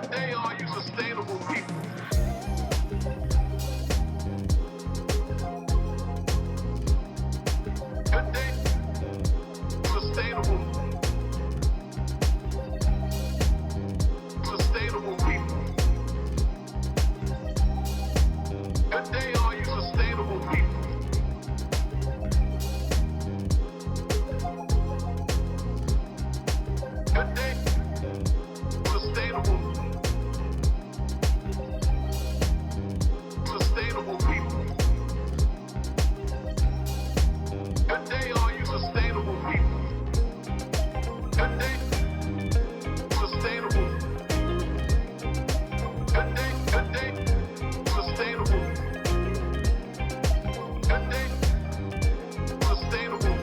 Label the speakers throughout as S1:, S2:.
S1: Good day, all you sustainable people. Good day, sustainable people. Good day, all you sustainable people. Good day, sustainable people. Good day, all you sustainable people. Good day, sustainable. Good day, sustainable. Good day, sustainable.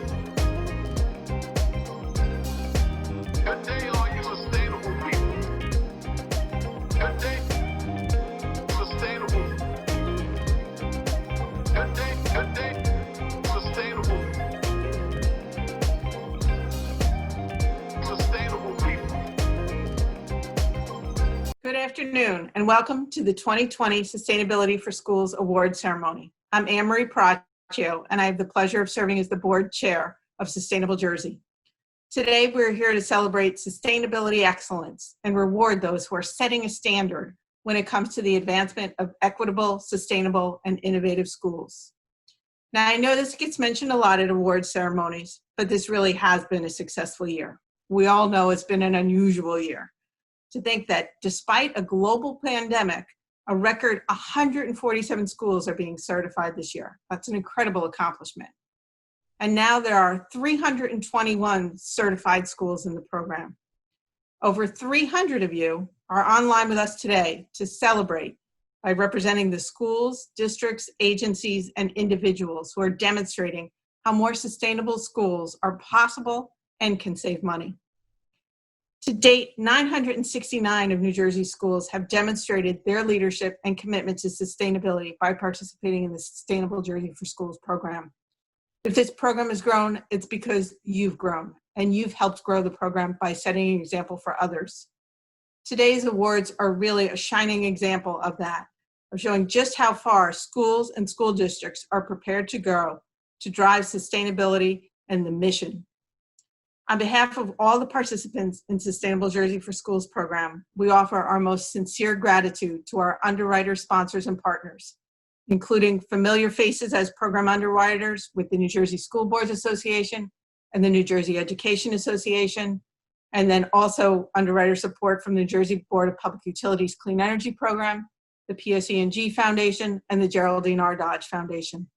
S1: Good day, all you sustainable people. Good day, sustainable. Good day, sustainable. Sustainable people.
S2: Good afternoon, and welcome to the 2020 Sustainability for Schools Award Ceremony. I'm Anne-Marie Proccio, and I have the pleasure of serving as the board chair of Sustainable Jersey. Today, we're here to celebrate sustainability excellence and reward those who are setting a standard when it comes to the advancement of equitable, sustainable, and innovative schools. Now, I know this gets mentioned a lot at award ceremonies, but this really has been a successful year. We all know it's been an unusual year. To think that despite a global pandemic, a record 147 schools are being certified this year. That's an incredible accomplishment. And now there are 321 certified schools in the program. Over 300 of you are online with us today to celebrate by representing the schools, districts, agencies, and individuals who are demonstrating how more sustainable schools are possible and can save money. To date, 969 of New Jersey schools have demonstrated their leadership and commitment to sustainability by participating in the Sustainable Jersey for Schools program. If this program has grown, it's because you've grown, and you've helped grow the program by setting an example for others. Today's awards are really a shining example of that, of showing just how far schools and school districts are prepared to go to drive sustainability and the mission. On behalf of all the participants in Sustainable Jersey for Schools program, we offer our most sincere gratitude to our underwriters, sponsors, and partners, including familiar faces as program underwriters with the New Jersey School Boards Association and the New Jersey Education Association, and then also underwriter support from the New Jersey Board of Public Utilities Clean Energy Program, the PSE&G Foundation, and the Geraldine R. Dodge Foundation.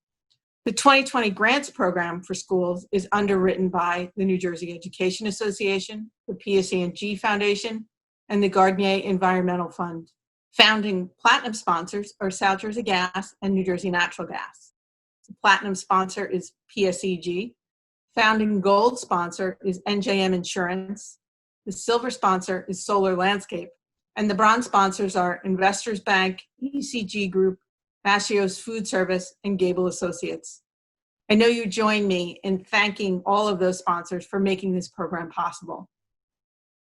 S2: The 2020 Grants Program for Schools is underwritten by the New Jersey Education Association, the PSE&G Foundation, and the Gardenier Environmental Fund. Founding platinum sponsors are South Jersey Gas and New Jersey Natural Gas. The platinum sponsor is PSEG. Founding gold sponsor is NJM Insurance. The silver sponsor is Solar Landscape. And the bronze sponsors are Investors Bank, ECG Group, Mascios Food Service, and Gable Associates. I know you join me in thanking all of those sponsors for making this program possible.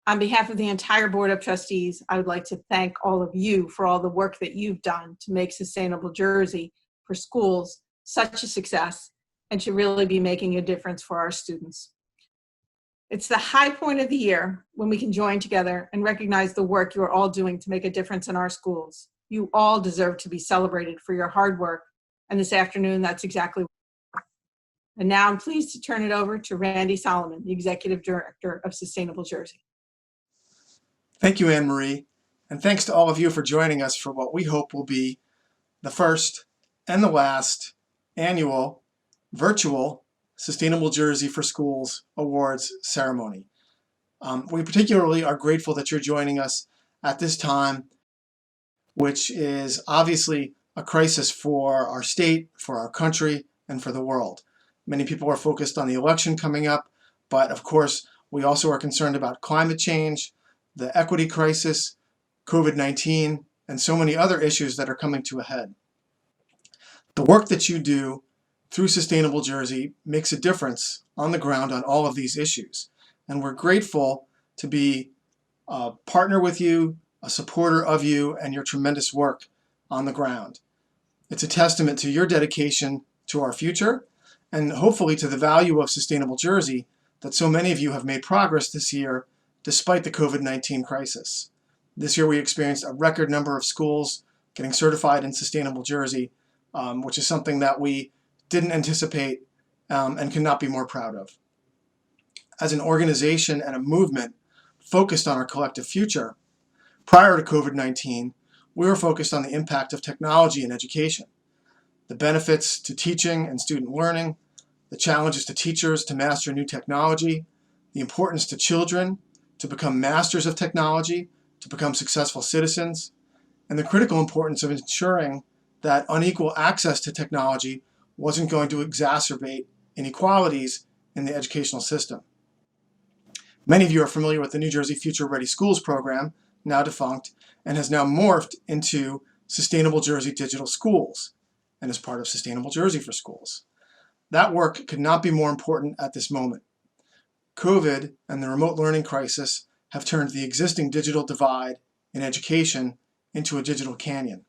S2: On behalf of the entire Board of Trustees, I would like to thank all of you for all the work that you've done to make Sustainable Jersey for Schools such a success and to really be making a difference for our students. It's the high point of the year when we can join together and recognize the work you're all doing to make a difference in our schools. You all deserve to be celebrated for your hard work, and this afternoon, that's exactly what we are. And now I'm pleased to turn it over to Randy Solomon, the Executive Director of Sustainable Jersey.
S3: Thank you, Anne-Marie, and thanks to all of you for joining us for what we hope will be the first and the last annual virtual Sustainable Jersey for Schools Awards ceremony. We particularly are grateful that you're joining us at this time, which is obviously a crisis for our state, for our country, and for the world. Many people are focused on the election coming up, but of course, we also are concerned about climate change, the equity crisis, COVID-19, and so many other issues that are coming to a head. The work that you do through Sustainable Jersey makes a difference on the ground on all of these issues. And we're grateful to be a partner with you, a supporter of you and your tremendous work on the ground. It's a testament to your dedication to our future and hopefully to the value of Sustainable Jersey that so many of you have made progress this year despite the COVID-19 crisis. This year we experienced a record number of schools getting certified in Sustainable Jersey, which is something that we didn't anticipate and cannot be more proud of. As an organization and a movement focused on our collective future, prior to COVID-19, we were focused on the impact of technology in education, the benefits to teaching and student learning, the challenges to teachers to master new technology, the importance to children to become masters of technology, to become successful citizens, and the critical importance of ensuring that unequal access to technology wasn't going to exacerbate inequalities in the educational system. Many of you are familiar with the New Jersey Future Ready Schools program, now defunct, and has now morphed into Sustainable Jersey Digital Schools and is part of Sustainable Jersey for Schools. That work could not be more important at this moment. COVID and the remote learning crisis have turned the existing digital divide in education into a digital canyon.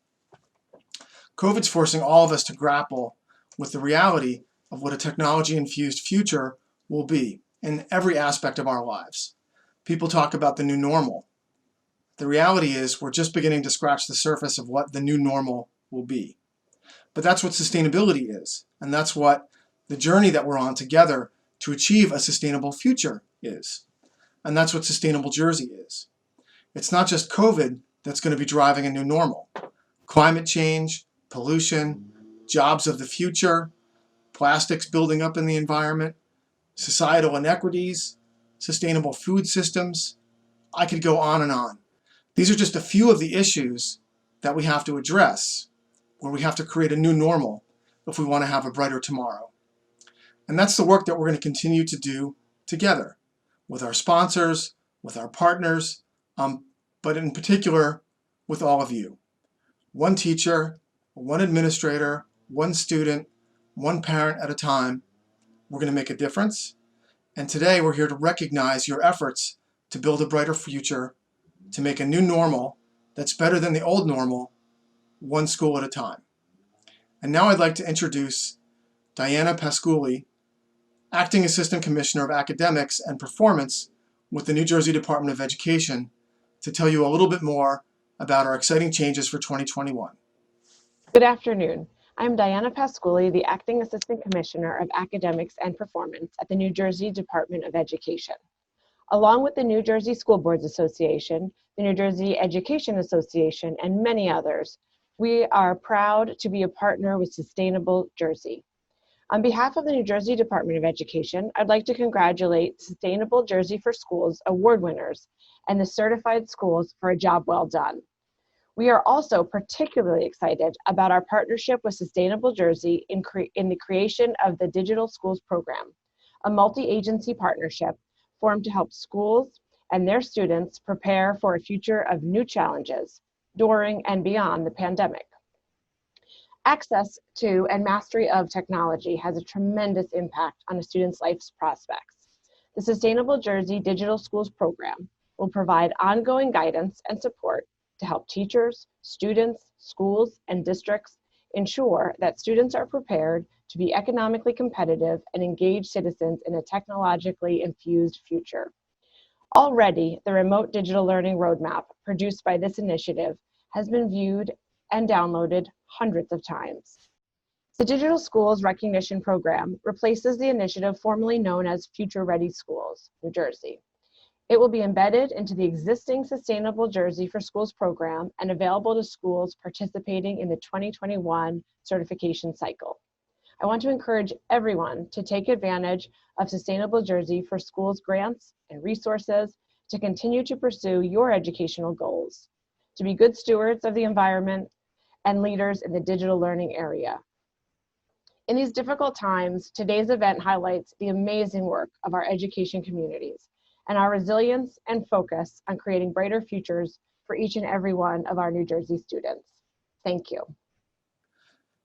S3: COVID's forcing all of us to grapple with the reality of what a technology-infused future will be in every aspect of our lives. People talk about the new normal. The reality is we're just beginning to scratch the surface of what the new normal will be. But that's what sustainability is, and that's what the journey that we're on together to achieve a sustainable future is. And that's what Sustainable Jersey is. It's not just COVID that's going to be driving a new normal. Climate change, pollution, jobs of the future, plastics building up in the environment, societal inequities, sustainable food systems. I could go on and on. These are just a few of the issues that we have to address, where we have to create a new normal if we want to have a brighter tomorrow. And that's the work that we're going to continue to do together with our sponsors, with our partners, but in particular with all of you. One teacher, one administrator, one student, one parent at a time, we're going to make a difference. And today we're here to recognize your efforts to build a brighter future, to make a new normal that's better than the old normal, one school at a time. And now I'd like to introduce Diana Pasculli, Acting Assistant Commissioner of Academics and Performance with the New Jersey Department of Education, to tell you a little bit more about our exciting changes for 2021.
S4: Good afternoon. I'm Diana Pasculli, the Acting Assistant Commissioner of Academics and Performance at the New Jersey Department of Education. Along with the New Jersey School Boards Association, the New Jersey Education Association, and many others, we are proud to be a partner with Sustainable Jersey. On behalf of the New Jersey Department of Education, I'd like to congratulate Sustainable Jersey for Schools award winners and the certified schools for a job well done. We are also particularly excited about our partnership with Sustainable Jersey in the creation of the Digital Schools Program, a multi-agency partnership formed to help schools and their students prepare for a future of new challenges during and beyond the pandemic. Access to and mastery of technology has a tremendous impact on a student's life's prospects. The Sustainable Jersey Digital Schools Program will provide ongoing guidance and support to help teachers, students, schools, and districts ensure that students are prepared to be economically competitive and engaged citizens in a technologically infused future. Already, the Remote Digital Learning Roadmap produced by this initiative has been viewed and downloaded hundreds of times. The Digital Schools Recognition Program replaces the initiative formerly known as Future Ready Schools, New Jersey. It will be embedded into the existing Sustainable Jersey for Schools program and available to schools participating in the 2021 certification cycle. I want to encourage everyone to take advantage of Sustainable Jersey for Schools grants and resources to continue to pursue your educational goals, to be good stewards of the environment and leaders in the digital learning area. In these difficult times, today's event highlights the amazing work of our education communities and our resilience and focus on creating brighter futures for each and every one of our New Jersey students. Thank you.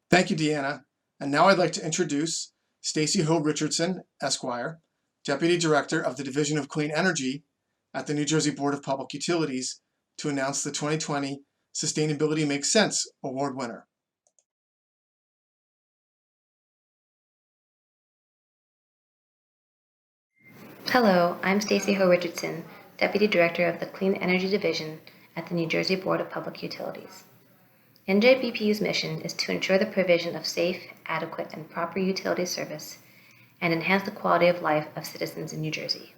S3: Thank you, Deanna. And now I'd like to introduce Stacy Ho Richardson, Esquire, Deputy Director of the Division of Clean Energy at the New Jersey Board of Public Utilities, to announce the 2020 Sustainability Makes Sense Award winner.
S5: Hello, I'm Stacey Ho Richardson, Deputy Director of the Clean Energy Division at the New Jersey Board of Public Utilities. NJBPU's mission is to ensure the provision of safe, adequate, and proper utility service and enhance the quality of life of citizens in New Jersey.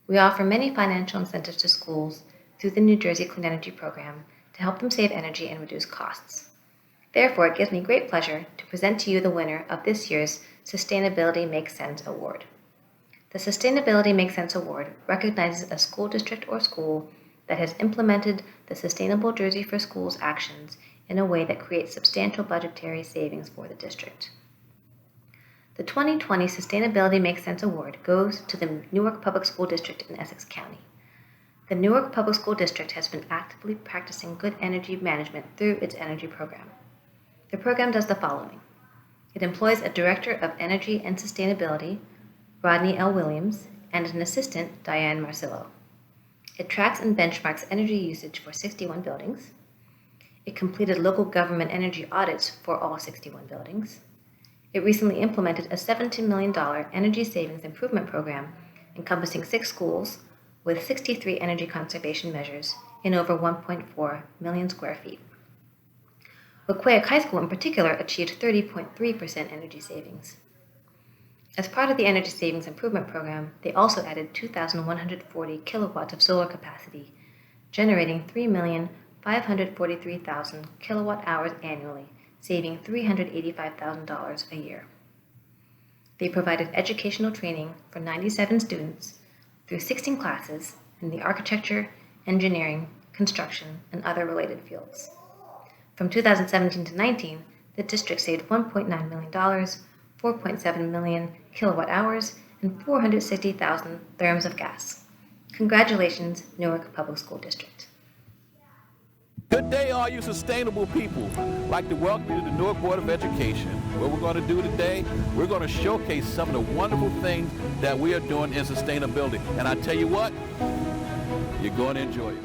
S5: We offer many financial incentives to schools through the New Jersey Clean Energy Program to help them save energy and reduce costs. Therefore, it gives me great pleasure to present to you the winner of this year's Sustainability Makes Sense Award. The Sustainability Makes Sense Award recognizes a school district or school that has implemented the Sustainable Jersey for Schools actions in a way that creates substantial budgetary savings for the district. The 2020 Sustainability Makes Sense Award goes to the Newark Public School District in Essex County. The Newark Public School District has been actively practicing good energy management through its energy program. The program does the following. It employs a Director of Energy and Sustainability, Rodney L. Williams, and an assistant, Diane Marcillo. It tracks and benchmarks energy usage for 61 buildings. It completed local government energy audits for all 61 buildings. It recently implemented a $17 million energy savings improvement program encompassing 6 schools with 63 energy conservation measures in over 1.4 million square feet. Wequahic High School in particular achieved 30.3% energy savings. As part of the Energy Savings Improvement Program, they also added 2,140 kilowatts of solar capacity, generating 3,543,000 kilowatt hours annually, saving $385,000 a year. They provided educational training for 97 students through 16 classes in the architecture, engineering, construction, and other related fields. From 2017 to 19, the district saved $1.9 million, 4.7 million kilowatt hours, and 460,000 therms of gas. Congratulations, Newark Public School District.
S6: Good day, all you sustainable people. I'd like to welcome you to the Newark Board of Education. What we're going to do today, we're going to showcase some of the wonderful things that we are doing in sustainability. And I tell you what, you're going to enjoy it.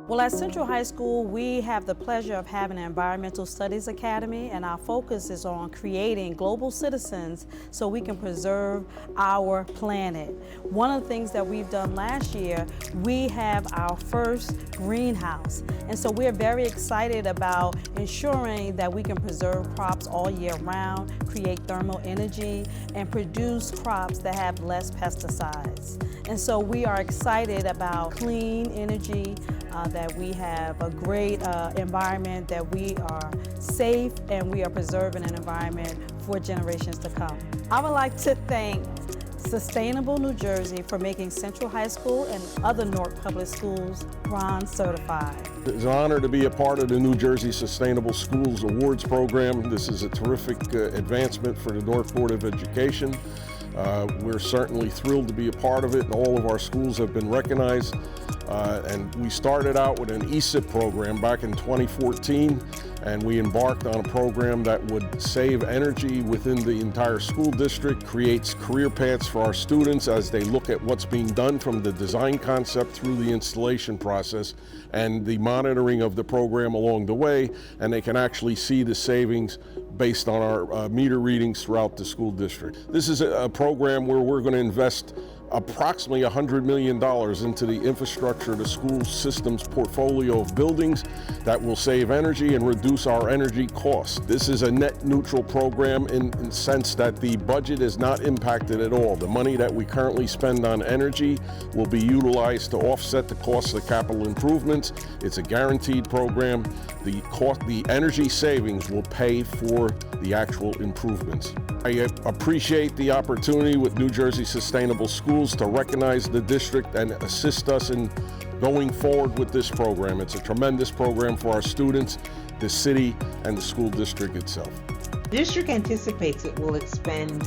S7: Well, at Central High School, we have the pleasure of having an Environmental Studies Academy, and our focus is on creating global citizens so we can preserve our planet. One of the things that we've done last year, we have our first greenhouse. And so we're very excited about ensuring that we can preserve crops all year round, create thermal energy, and produce crops that have less pesticides. And so we are excited about clean energy, that we have a great environment, that we are safe, and we are preserving an environment for generations to come. I would like to thank Sustainable New Jersey for making Central High School and other Newark Public Schools bronze certified.
S8: It's an honor to be a part of the New Jersey Sustainable Schools Awards program. This is a terrific advancement for the Newark Board of Education. We're certainly thrilled to be a part of it, and all of our schools have been recognized. And we started out with an ESIP program back in 2014, and we embarked on a program that would save energy within the entire school district, creates career paths for our students as they look at what's being done from the design concept through the installation process and the monitoring of the program along the way, and they can actually see the savings based on our meter readings throughout the school district. This is a program where we're going to invest approximately $100 million into the infrastructure of the school system's portfolio of buildings that will save energy and reduce our energy costs. This is a net neutral program in the sense that the budget is not impacted at all. The money that we currently spend on energy will be utilized to offset the cost of capital improvements. It's a guaranteed program. The energy savings will pay for the actual improvements. I appreciate the opportunity with New Jersey Sustainable Schools to recognize the district and assist us in going forward with this program. It's a tremendous program for our students, the city, and the school district itself.
S9: The district anticipates it will expend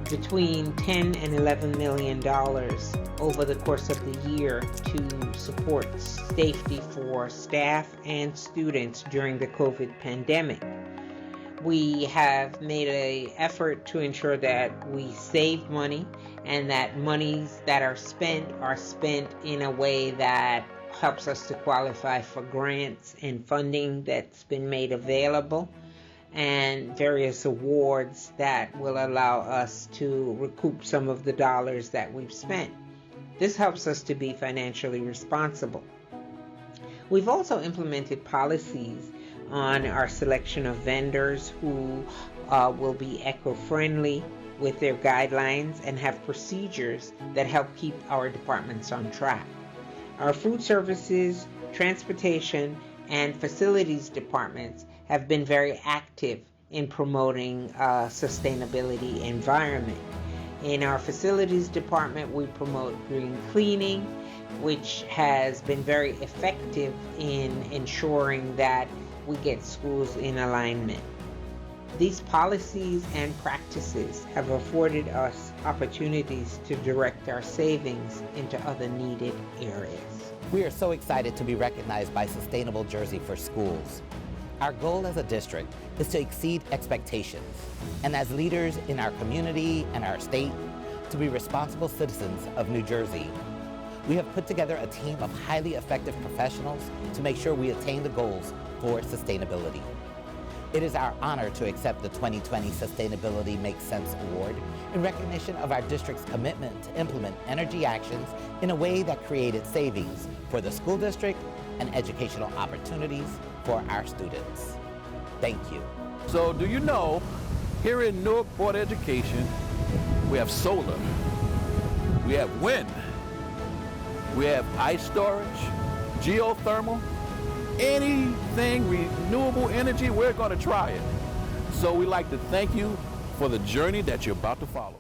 S9: between $10 and $11 million over the course of the year to support safety for staff and students during the COVID pandemic. We have made an effort to ensure that we save money and that monies that are spent in a way that helps us to qualify for grants and funding that's been made available, and various awards that will allow us to recoup some of the dollars that we've spent. This helps us to be financially responsible. We've also implemented policies on our selection of vendors who will be eco-friendly with their guidelines and have procedures that help keep our departments on track. Our food services, transportation, and facilities departments have been very active in promoting a sustainability environment. In our facilities department, we promote green cleaning, which has been very effective in ensuring that we get schools in alignment. These policies and practices have afforded us opportunities to direct our savings into other needed areas.
S10: We are so excited to be recognized by Sustainable Jersey for Schools. Our goal as a district is to exceed expectations, and as leaders in our community and our state, to be responsible citizens of New Jersey. We have put together a team of highly effective professionals to make sure we attain the goals for sustainability. It is our honor to accept the 2020 Sustainability Makes Sense Award in recognition of our district's commitment to implement energy actions in a way that created savings for the school district and educational opportunities for our students. Thank you.
S6: So do you know, here in Newark Board of Education, we have solar, we have wind, we have ice storage, geothermal, anything renewable energy, we're going to try it. So we'd like to thank you for the journey that you're about to follow.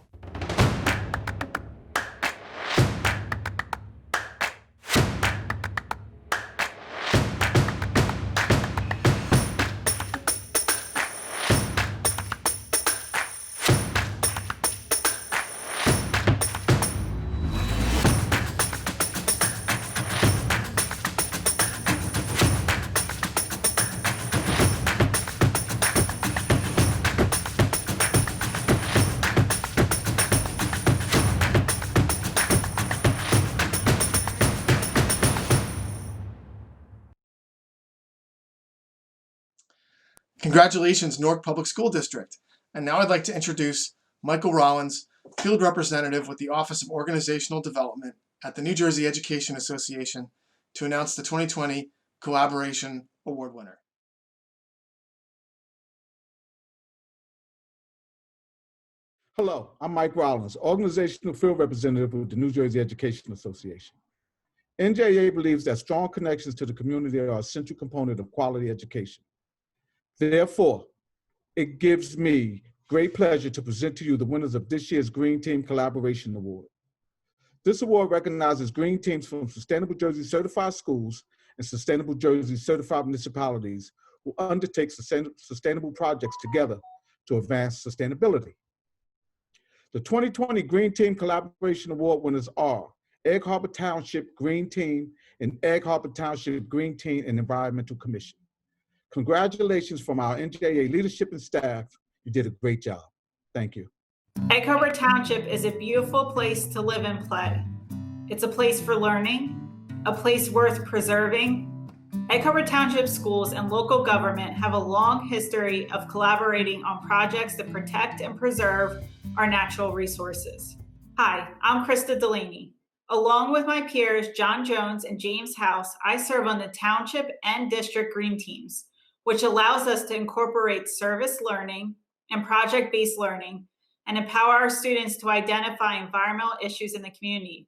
S3: Congratulations, Newark Public School District. And now I'd like to introduce Michael Rollins, Field Representative with the Office of Organizational Development at the New Jersey Education Association, to announce the 2020 Collaboration Award winner.
S11: Hello, I'm Mike Rollins, Organizational Field Representative with the New Jersey Education Association. NJEA believes that strong connections to the community are a central component of quality education. Therefore, it gives me great pleasure to present to you the winners of this year's Green Team Collaboration Award. This award recognizes green teams from Sustainable Jersey certified schools and Sustainable Jersey certified municipalities who undertake sustainable projects together to advance sustainability. The 2020 Green Team Collaboration Award winners are Egg Harbor Township Green Team and Egg Harbor Township Green Team and Environmental Commission. Congratulations from our NJEA leadership and staff. You did a great job. Thank you.
S12: Egg Harbor Township is a beautiful place to live and play. It's a place for learning, a place worth preserving. Egg Harbor Township schools and local government have a long history of collaborating on projects that protect and preserve our natural resources. Hi, I'm Krista Delaney. Along with my peers, John Jones and James House, I serve on the township and district green teams, which allows us to incorporate service learning and project-based learning and empower our students to identify environmental issues in the community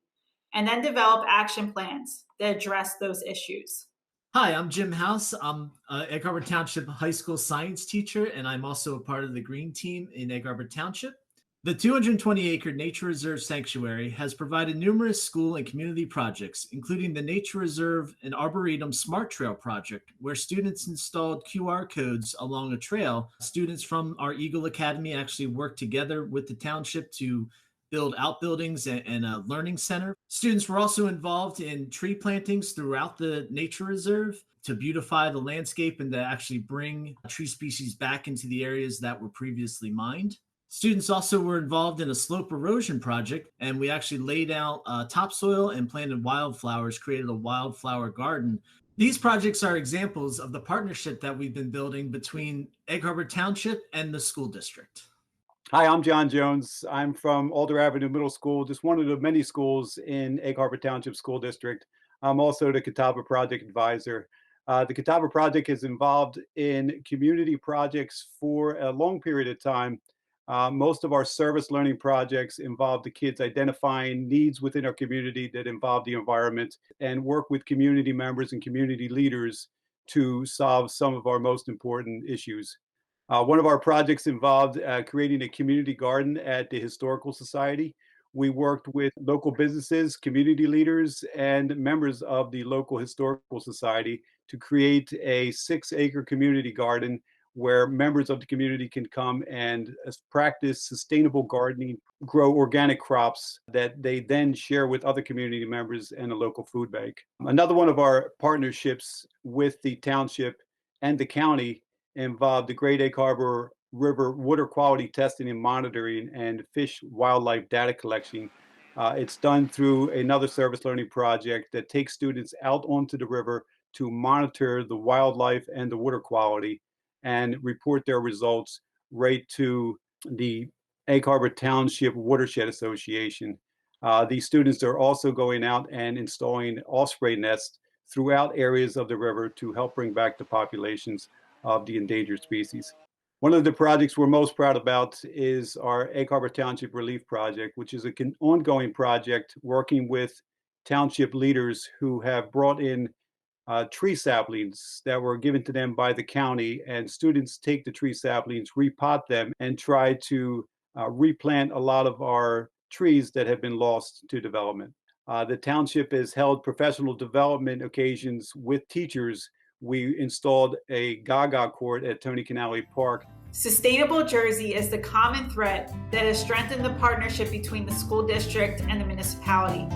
S12: and then develop action plans that address those issues.
S13: Hi, I'm Jim House. I'm an Egg Harbor Township high school science teacher, and I'm also a part of the green team in Egg Harbor Township. The 220-acre Nature Reserve Sanctuary has provided numerous school and community projects, including the Nature Reserve and Arboretum Smart Trail project, where students installed QR codes along a trail. Students from our Eagle Academy actually worked together with the township to build outbuildings and a learning center. Students were also involved in tree plantings throughout the nature reserve to beautify the landscape and to actually bring tree species back into the areas that were previously mined. Students also were involved in a slope erosion project, and we actually laid out topsoil and planted wildflowers, created a wildflower garden. These projects are examples of the partnership that we've been building between Egg Harbor Township and the school district.
S14: Hi, I'm John Jones. I'm from Alder Avenue Middle School, just one of the many schools in Egg Harbor Township School District. I'm also the Catawba Project Advisor. The Catawba Project is involved in community projects for a long period of time. Most of our service learning projects involve the kids identifying needs within our community that involve the environment and work with community members and community leaders to solve some of our most important issues. One of our projects involved creating a community garden at the Historical Society. We worked with local businesses, community leaders, and members of the local Historical Society to create a 6-acre community garden where members of the community can come and practice sustainable gardening, grow organic crops that they then share with other community members and a local food bank. Another one of our partnerships with the township and the county involved the Great Egg Harbor River water quality testing and monitoring and fish wildlife data collection. It's done through another service learning project that takes students out onto the river to monitor the wildlife and the water quality and report their results right to the Egg Harbor Township Watershed Association. These students are also going out and installing osprey nests throughout areas of the river to help bring back the populations of the endangered species. One of the projects we're most proud about is our Egg Harbor Township Relief Project, which is an ongoing project working with township leaders who have brought in tree saplings that were given to them by the county, and students take the tree saplings, repot them, and try to replant a lot of our trees that have been lost to development. The township has held professional development occasions with teachers. We installed a Gaga court at Tony Canale Park.
S12: Sustainable Jersey is the common thread that has strengthened the partnership between the school district and the municipality.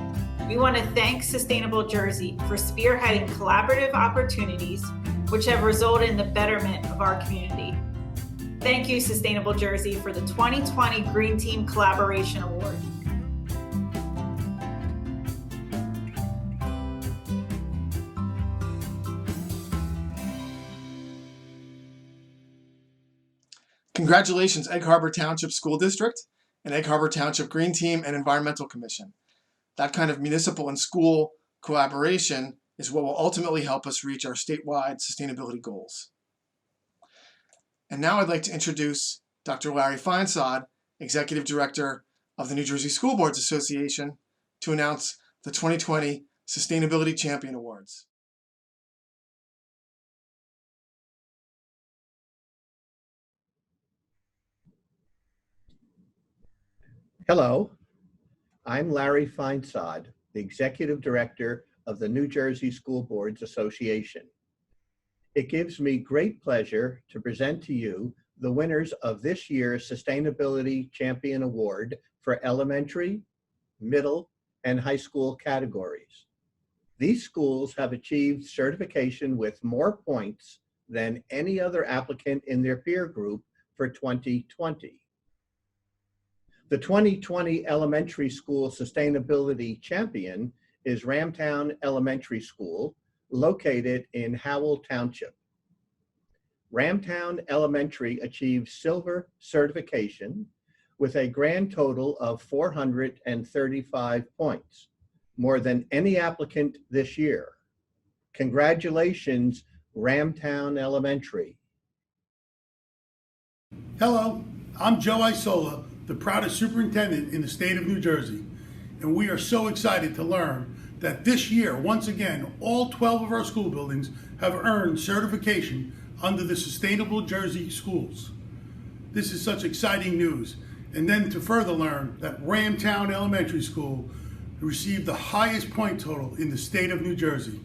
S12: We want to thank Sustainable Jersey for spearheading collaborative opportunities which have resulted in the betterment of our community. Thank you, Sustainable Jersey, for the 2020 Green Team Collaboration Award.
S3: Congratulations, Egg Harbor Township School District and Egg Harbor Township Green Team and Environmental Commission. That kind of municipal and school collaboration is what will ultimately help us reach our statewide sustainability goals. And now I'd like to introduce Dr. Larry Feinsod, Executive Director of the New Jersey School Boards Association, to announce the 2020 Sustainability Champion Awards.
S15: Hello, I'm Larry Feinsod, the Executive Director of the New Jersey School Boards Association. It gives me great pleasure to present to you the winners of this year's Sustainability Champion Award for elementary, middle, and high school categories. These schools have achieved certification with more points than any other applicant in their peer group for 2020. The 2020 Elementary School Sustainability Champion is Ramtown Elementary School, located in Howell Township. Ramtown Elementary achieved silver certification with a grand total of 435 points, more than any applicant this year. Congratulations, Ramtown Elementary.
S16: Hello, I'm Joe Isola, the proudest superintendent in the state of New Jersey, and we are so excited to learn that this year, once again, all 12 of our school buildings have earned certification under the Sustainable Jersey Schools. This is such exciting news. And then to further learn that Ramtown Elementary School received the highest point total in the state of New Jersey.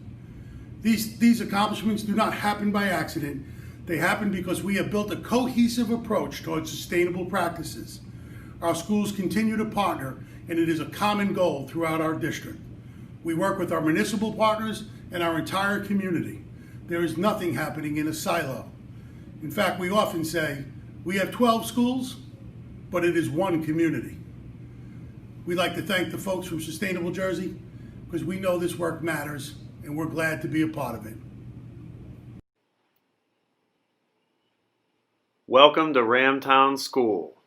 S16: These accomplishments do not happen by accident. They happen because we have built a cohesive approach towards sustainable practices. Our schools continue to partner, and it is a common goal throughout our district. We work with our municipal partners and our entire community. There is nothing happening in a silo. In fact, we often say, we have 12 schools, but it is one community. We'd like to thank the folks from Sustainable Jersey because we know this work matters and we're glad to be a part of it.
S17: Welcome to Ramtown School.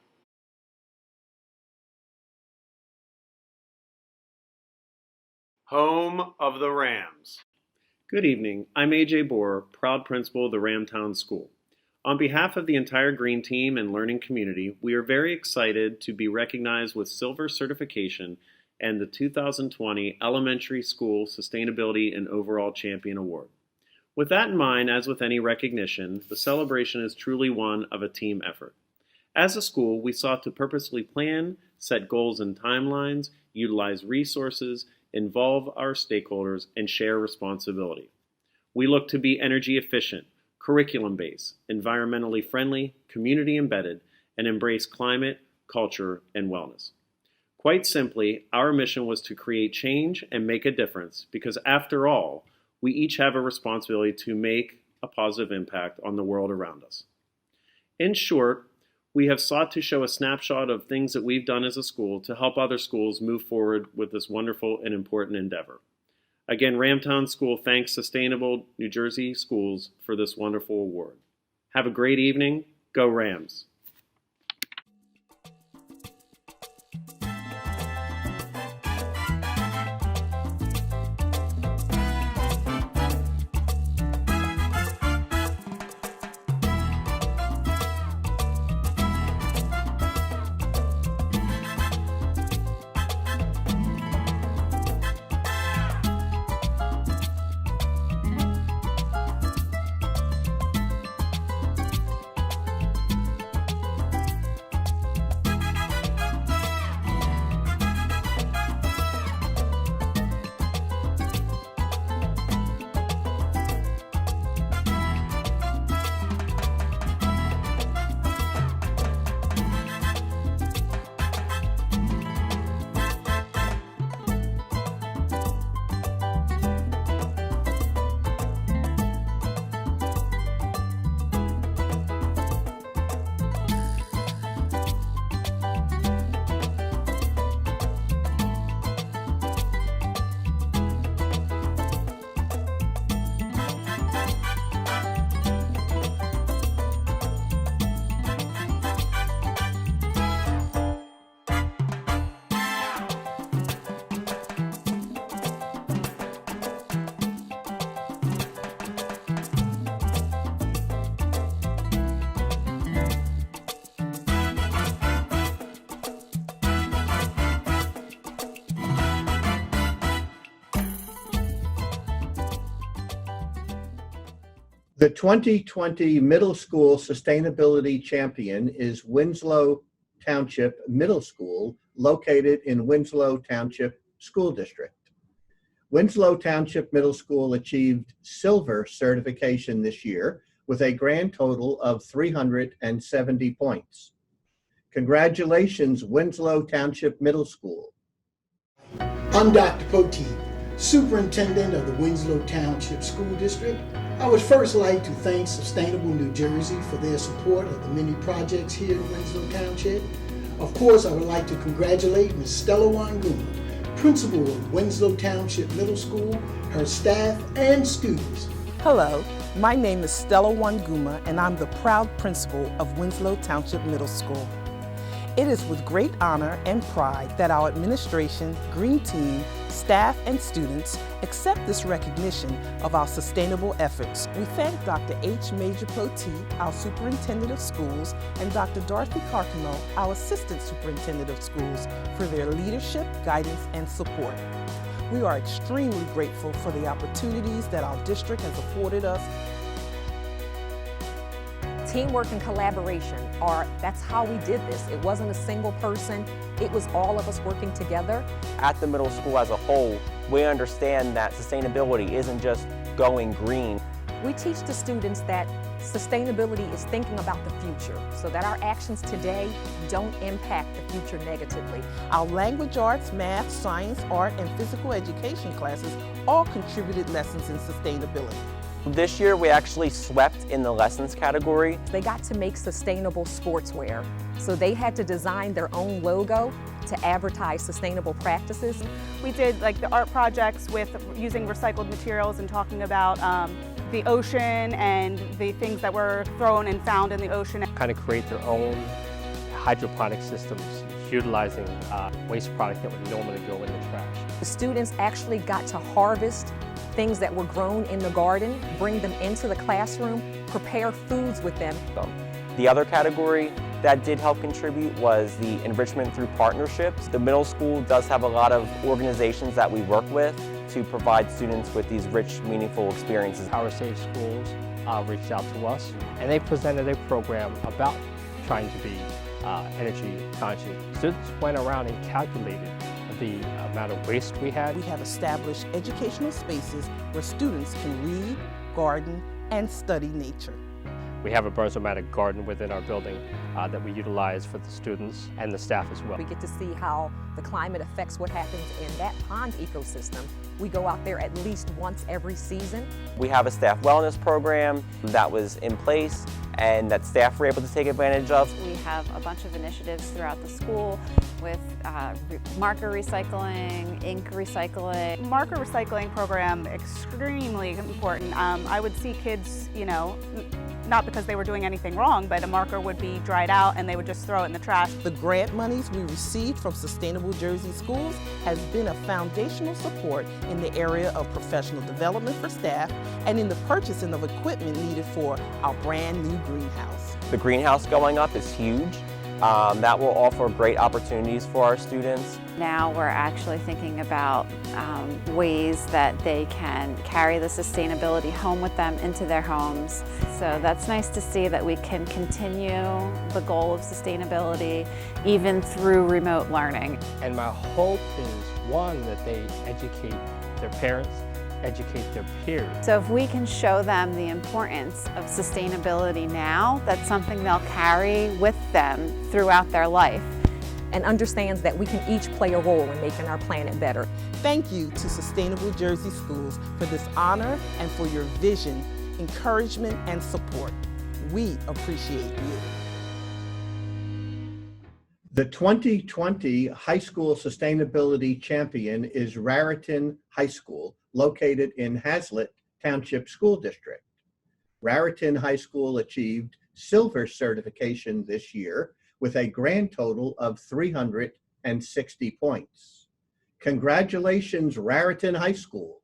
S17: Home of the Rams. Good evening, I'm AJ Bohr, proud principal of the Ramtown School. On behalf of the entire Green Team and learning community, we are very excited to be recognized with Silver Certification and the 2020 Elementary School Sustainability and Overall Champion Award. With that in mind, as with any recognition, the celebration is truly one of a team effort. As a school, we sought to purposely plan, set goals and timelines, utilize resources, involve our stakeholders, and share responsibility. We look to be energy efficient, curriculum-based, environmentally friendly, community-embedded, and embrace climate, culture, and wellness. Quite simply, our mission was to create change and make a difference because, after all, we each have a responsibility to make a positive impact on the world around us. In short, we have sought to show a snapshot of things that we've done as a school to help other schools move forward with this wonderful and important endeavor. Again, Ramtown School thanks Sustainable New Jersey Schools for this wonderful award. Have a great evening. Go Rams.
S15: The 2020 Middle School Sustainability Champion is Winslow Township Middle School, located in Winslow Township School District. Winslow Township Middle School achieved Silver certification this year with a grand total of 370 points. Congratulations, Winslow Township Middle School.
S18: I'm Dr. Poteet, Superintendent of the Winslow Township School District. I would first like to thank Sustainable New Jersey for their support of the many projects here in Winslow Township. Of course, I would like to congratulate Ms. Stella Wanguma, Principal of Winslow Township Middle School, her staff, and students.
S19: Hello, my name is Stella Wanguma, and I'm the proud principal of Winslow Township Middle School. It is with great honor and pride that our administration, green team, staff, and students accept this recognition of our sustainable efforts. We thank Dr. H. Major Poteet, our Superintendent of Schools, and Dr. Dorothy Carcamo, our Assistant Superintendent of Schools, for their leadership, guidance, and support. We are extremely grateful for the opportunities that our district has afforded us.
S20: Teamwork and collaboration that's how we did this. It wasn't a single person, it was all of us working together.
S21: At the middle school as a whole, we understand that sustainability isn't just going green.
S20: We teach the students that sustainability is thinking about the future, so that our actions today don't impact the future negatively.
S19: Our language arts, math, science, art, and physical education classes all contributed lessons in sustainability.
S21: This year we actually swept in the lessons category.
S20: They got to make sustainable sportswear, so they had to design their own logo to advertise sustainable practices.
S22: We did like the art projects with using recycled materials and talking about the ocean and the things that were thrown and found in the ocean.
S23: Kind of create their own hydroponic systems utilizing waste product that would normally go in the trash.
S20: The students actually got to harvest things that were grown in the garden, bring them into the classroom, prepare foods with them.
S21: The other category that did help contribute was the enrichment through partnerships. The middle school does have a lot of organizations that we work with to provide students with these rich, meaningful experiences.
S23: Our Safe Schools reached out to us and they presented a program about trying to be energy conscious. Students went around and calculated the amount of waste we had.
S19: We have established educational spaces where students can read, garden, and study nature.
S23: We have a Burns-O-Matic garden within our building that we utilize for the students and the staff as well.
S20: We get to see how the climate affects what happens in that pond ecosystem. We go out there at least once every season.
S21: We have a staff wellness program that was in place and that staff were able to take advantage of.
S24: We have a bunch of initiatives throughout the school with marker recycling, ink recycling.
S22: Marker recycling program, extremely important. I would see kids, not because they were doing anything wrong, but a marker would be dried out and they would just throw it in the trash.
S19: The grant monies we received from Sustainable Jersey Schools has been a foundational support in the area of professional development for staff and in the purchasing of equipment needed for our brand new greenhouse.
S21: The greenhouse going up is huge. That will offer great opportunities for our students.
S24: Now we're actually thinking about ways that they can carry the sustainability home with them into their homes. So that's nice to see that we can continue the goal of sustainability even through remote learning.
S23: And my hope is, one, that they educate their parents, educate their peers.
S24: So if we can show them the importance of sustainability now, that's something they'll carry with them throughout their life.
S20: And understands that we can each play a role in making our planet better.
S19: Thank you to Sustainable Jersey Schools for this honor and for your vision, encouragement, and support. We appreciate you.
S15: The 2020 High School Sustainability Champion is Raritan High School, located in Hazlet Township School District. Raritan High School achieved Silver certification this year with a grand total of 360 points. Congratulations, Raritan High School.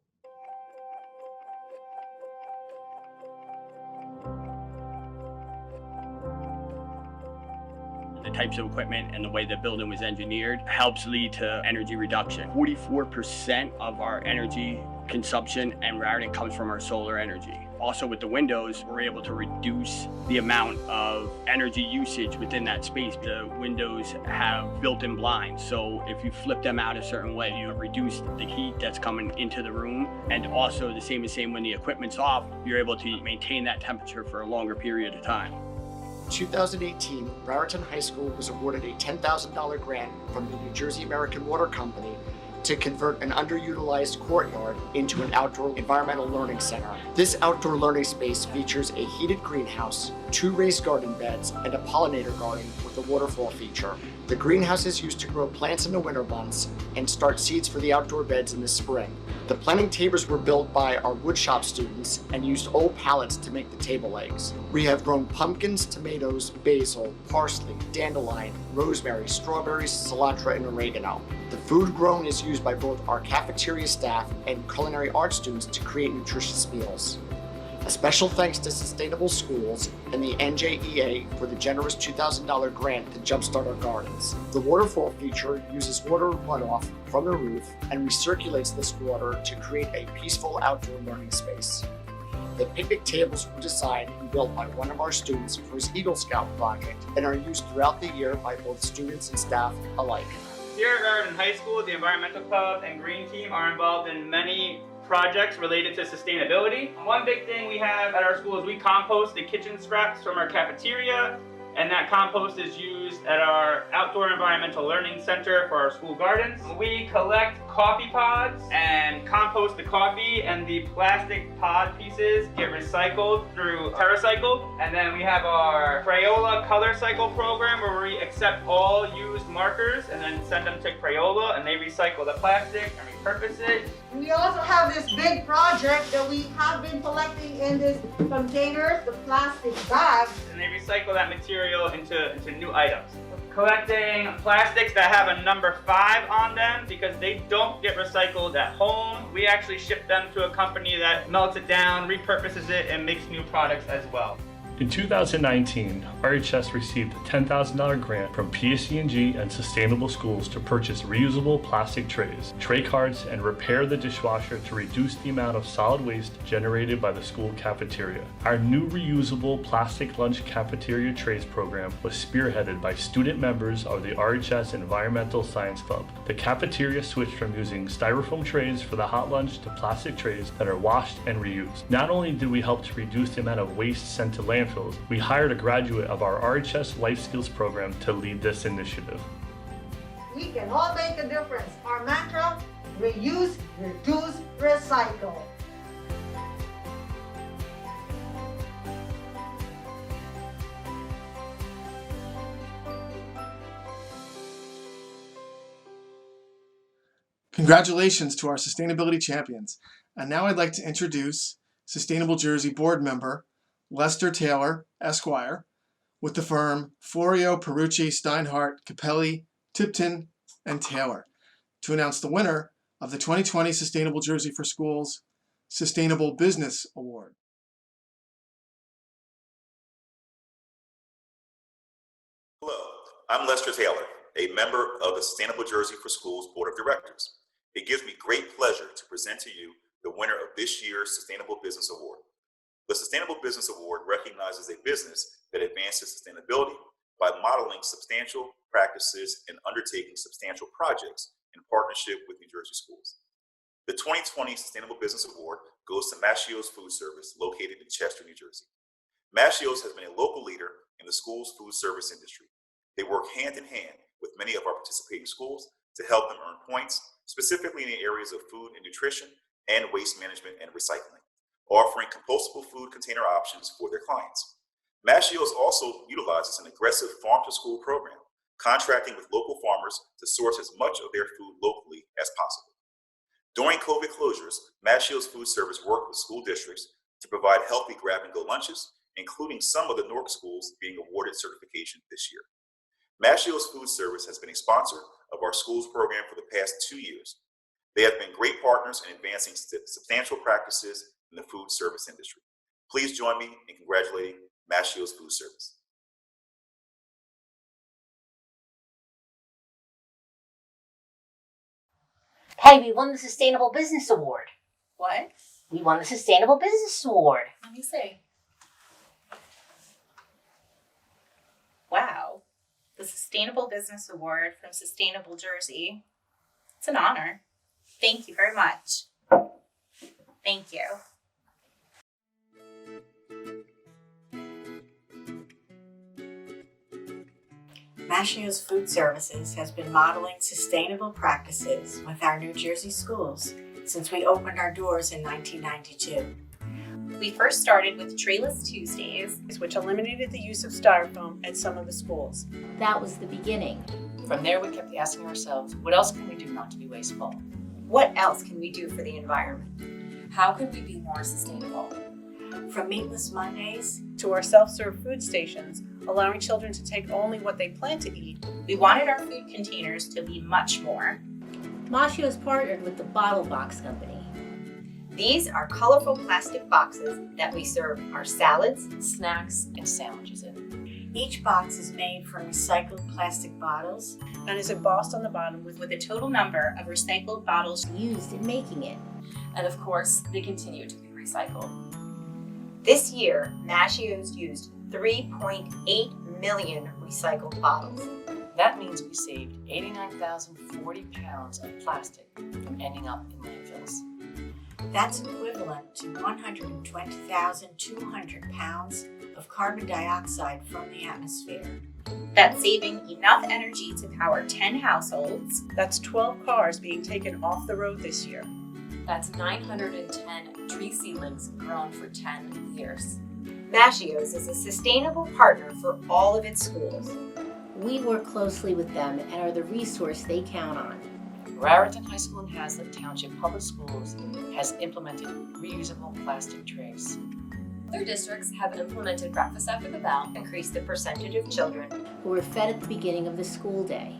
S25: The types of equipment and the way the building was engineered helps lead to energy reduction. 44% of our energy consumption and Raritan comes from our solar energy. Also with the windows, we're able to reduce the amount of energy usage within that space. The windows have built-in blinds, so if you flip them out a certain way, you reduce the heat that's coming into the room. And also the same when the equipment's off, you're able to maintain that temperature for a longer period of time.
S26: 2018, Raritan High School was awarded a $10,000 grant from the New Jersey American Water Company to convert an underutilized courtyard into an outdoor environmental learning center. This outdoor learning space features a heated greenhouse, 2 raised garden beds, and a pollinator garden with a waterfall feature. The greenhouse is used to grow plants in the winter months and start seeds for the outdoor beds in the spring. The planting tables were built by our woodshop students and used old pallets to make the table legs. We have grown pumpkins, tomatoes, basil, parsley, dandelion, rosemary, strawberries, cilantro, and oregano. The food grown is used by both our cafeteria staff and culinary arts students to create nutritious meals. A special thanks to Sustainable Schools and the NJEA for the generous $2,000 grant to jumpstart our gardens. The waterfall feature uses water runoff from the roof and recirculates this water to create a peaceful outdoor learning space. The picnic tables were designed and built by one of our students for his Eagle Scout project and are used throughout the year by both students and staff alike.
S1: Here at Raritan High School, the Environmental Club and Green Team are involved in many projects related to sustainability. One big thing we have at our school is we compost the kitchen scraps from our cafeteria, and that compost is used at our outdoor environmental learning center for our school gardens. We collect coffee pods and compost the coffee, and the plastic pod pieces get recycled through TerraCycle. And then we have our Crayola color cycle program where we accept all used markers and then send them to Crayola, and they recycle the plastic and repurpose it.
S2: We also have this big project that we have been collecting in these containers, the plastic bags.
S1: And they recycle that material into new items. Collecting plastics that have a number 5 on them because they don't get recycled at home. We actually ship them to a company that melts it down, repurposes it, and makes new products as well.
S4: In 2019, RHS received a $10,000 grant from PSE&G and Sustainable Schools to purchase reusable plastic trays, tray cards, and repair the dishwasher to reduce the amount of solid waste generated by the school cafeteria. Our new reusable plastic lunch cafeteria trays program was spearheaded by student members of the RHS Environmental Science Club. The cafeteria switched from using styrofoam trays for the hot lunch to plastic trays that are washed and reused. Not only did we help to reduce the amount of waste sent to landfills, we hired a graduate of our RHS Life Skills program to lead this initiative.
S2: We can all make a difference. Our mantra, reuse, reduce, recycle.
S3: Congratulations to our sustainability champions. And now I'd like to introduce Sustainable Jersey board member Lester Taylor, Esquire, with the firm Florio, Perucci, Steinhardt, Capelli, Tipton, and Taylor, to announce the winner of the 2020 Sustainable Jersey for Schools Sustainable Business Award.
S5: Hello, I'm Lester Taylor, a member of the Sustainable Jersey for Schools Board of Directors. It gives me great pleasure to present to you the winner of this year's Sustainable Business Award. The Sustainable Business Award recognizes a business that advances sustainability by modeling substantial practices and undertaking substantial projects in partnership with New Jersey schools. The 2020 Sustainable Business Award goes to Mascios Food Service, located in Chester, New Jersey. Mascios has been a local leader in the school's food service industry. They work hand in hand with many of our participating schools to help them earn points, specifically in the areas of food and nutrition and waste management and recycling, offering compostable food container options for their clients. Mascios also utilizes an aggressive farm-to-school program, contracting with local farmers to source as much of their food locally as possible. During COVID closures, Mascios Food Service worked with school districts to provide healthy grab-and-go lunches, including some of the Newark schools being awarded certification this year. Mascios Food Service has been a sponsor of our schools program for the past 2 years. They have been great partners in advancing substantial practices in the food service industry. Please join me in congratulating Mascios Food Service.
S7: Hey, we won the Sustainable Business Award.
S8: What?
S7: We won the Sustainable Business Award.
S8: Let me see. Wow. The Sustainable Business Award from Sustainable Jersey. It's an honor. Thank you very much. Thank you.
S27: Mascios Food Services has been modeling sustainable practices with our New Jersey schools since we opened our doors in 1992.
S8: We first started with Treeless Tuesdays,
S28: which eliminated the use of styrofoam at some of the schools.
S29: That was the beginning.
S6: From there, we kept asking ourselves, what else can we do not to be wasteful?
S27: What else can we do for the environment?
S6: How could we be more sustainable?
S27: From Meatless Mondays
S22: to our self-serve food stations, allowing children to take only what they plan to eat,
S8: we wanted our food containers to be much more.
S7: Mashio's partnered with the Bottle Box Company.
S27: These are colorful plastic boxes that we serve our salads,
S6: snacks, and sandwiches in.
S27: Each box is made from recycled plastic bottles
S22: and is embossed on the bottom with
S8: a total number of recycled bottles
S7: used in making it.
S6: And of course, they continue to be recycled.
S27: This year, Mashio's used 3.8 million recycled bottles.
S6: That means we saved 89,040 pounds of plastic from ending up in landfills.
S27: That's equivalent to 120,200 pounds of carbon dioxide from the atmosphere.
S8: That's saving enough energy to power 10 households.
S22: That's 12 cars being taken off the road this year.
S6: That's 910 tree seedlings grown for 10 years.
S27: Mashio's is a sustainable partner for all of its schools.
S7: We work closely with them and are the resource they count on.
S6: Raritan High School in Hazlet Township Public Schools has implemented reusable plastic trays.
S9: Other districts have implemented breakfast after the bell,
S27: increased the percentage of children
S7: who were fed at the beginning of the school day.